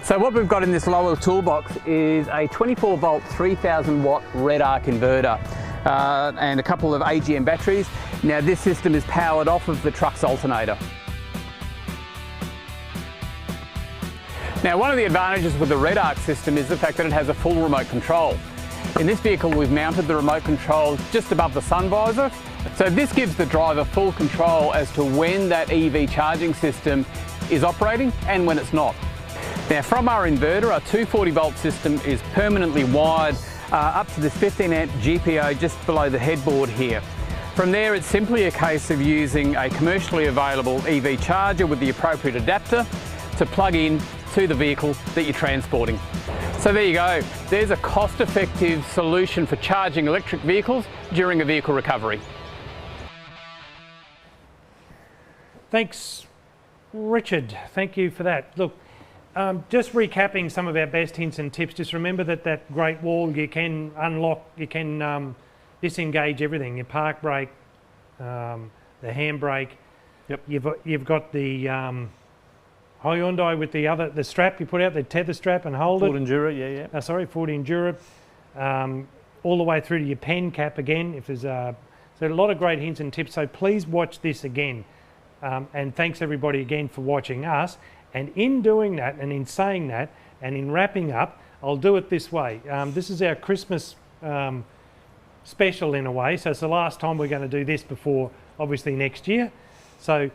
So what we've got in this lower toolbox is a 24 volt 3000 watt red arc inverter and a couple of AGM batteries. Now this system is powered off of the truck's alternator. Now one of the advantages with the red arc system is the fact that it has a full remote control. In this vehicle we've mounted the remote control just above the sun visor, so this gives the driver full control as to when that EV charging system is operating and when it's not. Now from our inverter, our 240 volt system is permanently wired up to this 15 amp GPO just below the headboard here. From there it's simply a case of using a commercially available EV charger with the appropriate adapter to plug in to the vehicle that you're transporting. So there you go, there's a cost-effective solution for charging electric vehicles during a vehicle recovery. Thanks, Richard. Thank you for that. Look, just recapping some of our best hints and tips, just remember that that great wall, you can unlock, you can disengage everything, your park brake, the handbrake. Yep. You've got the Hyundai with the strap you put out, the tether strap and hold Ford it. Enduro, yeah. Sorry, Ford Enduro. All the way through to your pen cap again. If there's so a lot of great hints and tips, so please watch this again. And thanks everybody again for watching us. And in doing that, and in saying that, and in wrapping up, I'll do it this way. This is our Christmas special in a way, so it's the last time we're going to do this before, obviously, next year. So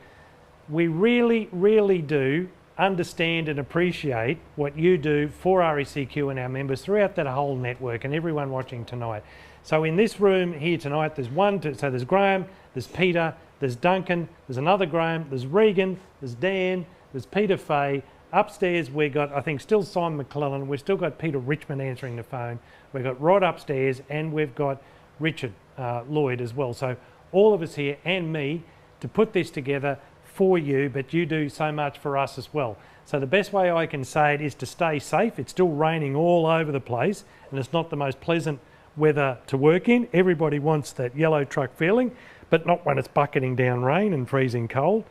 we really, really do understand and appreciate what you do for RECQ and our members throughout that whole network and everyone watching tonight. So in this room here tonight, there's so there's Graham, there's Peter, there's Duncan, there's another Graham, there's Regan, there's Dan, there's Peter Fay. Upstairs we've got, I think, still Simon McClellan. We've still got Peter Richmond answering the phone. We've got Rod upstairs, and we've got Richard Lloyd as well. So all of us here and me to put this together for you, but you do so much for us as well. So the best way I can say it is to stay safe. It's still raining all over the place, and it's not the most pleasant weather to work in. Everybody wants that yellow truck feeling, but not when it's bucketing down rain and freezing cold.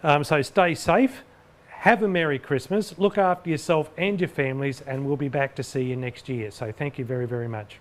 So stay safe, have a Merry Christmas, look after yourself and your families, and we'll be back to see you next year. So thank you very, very much.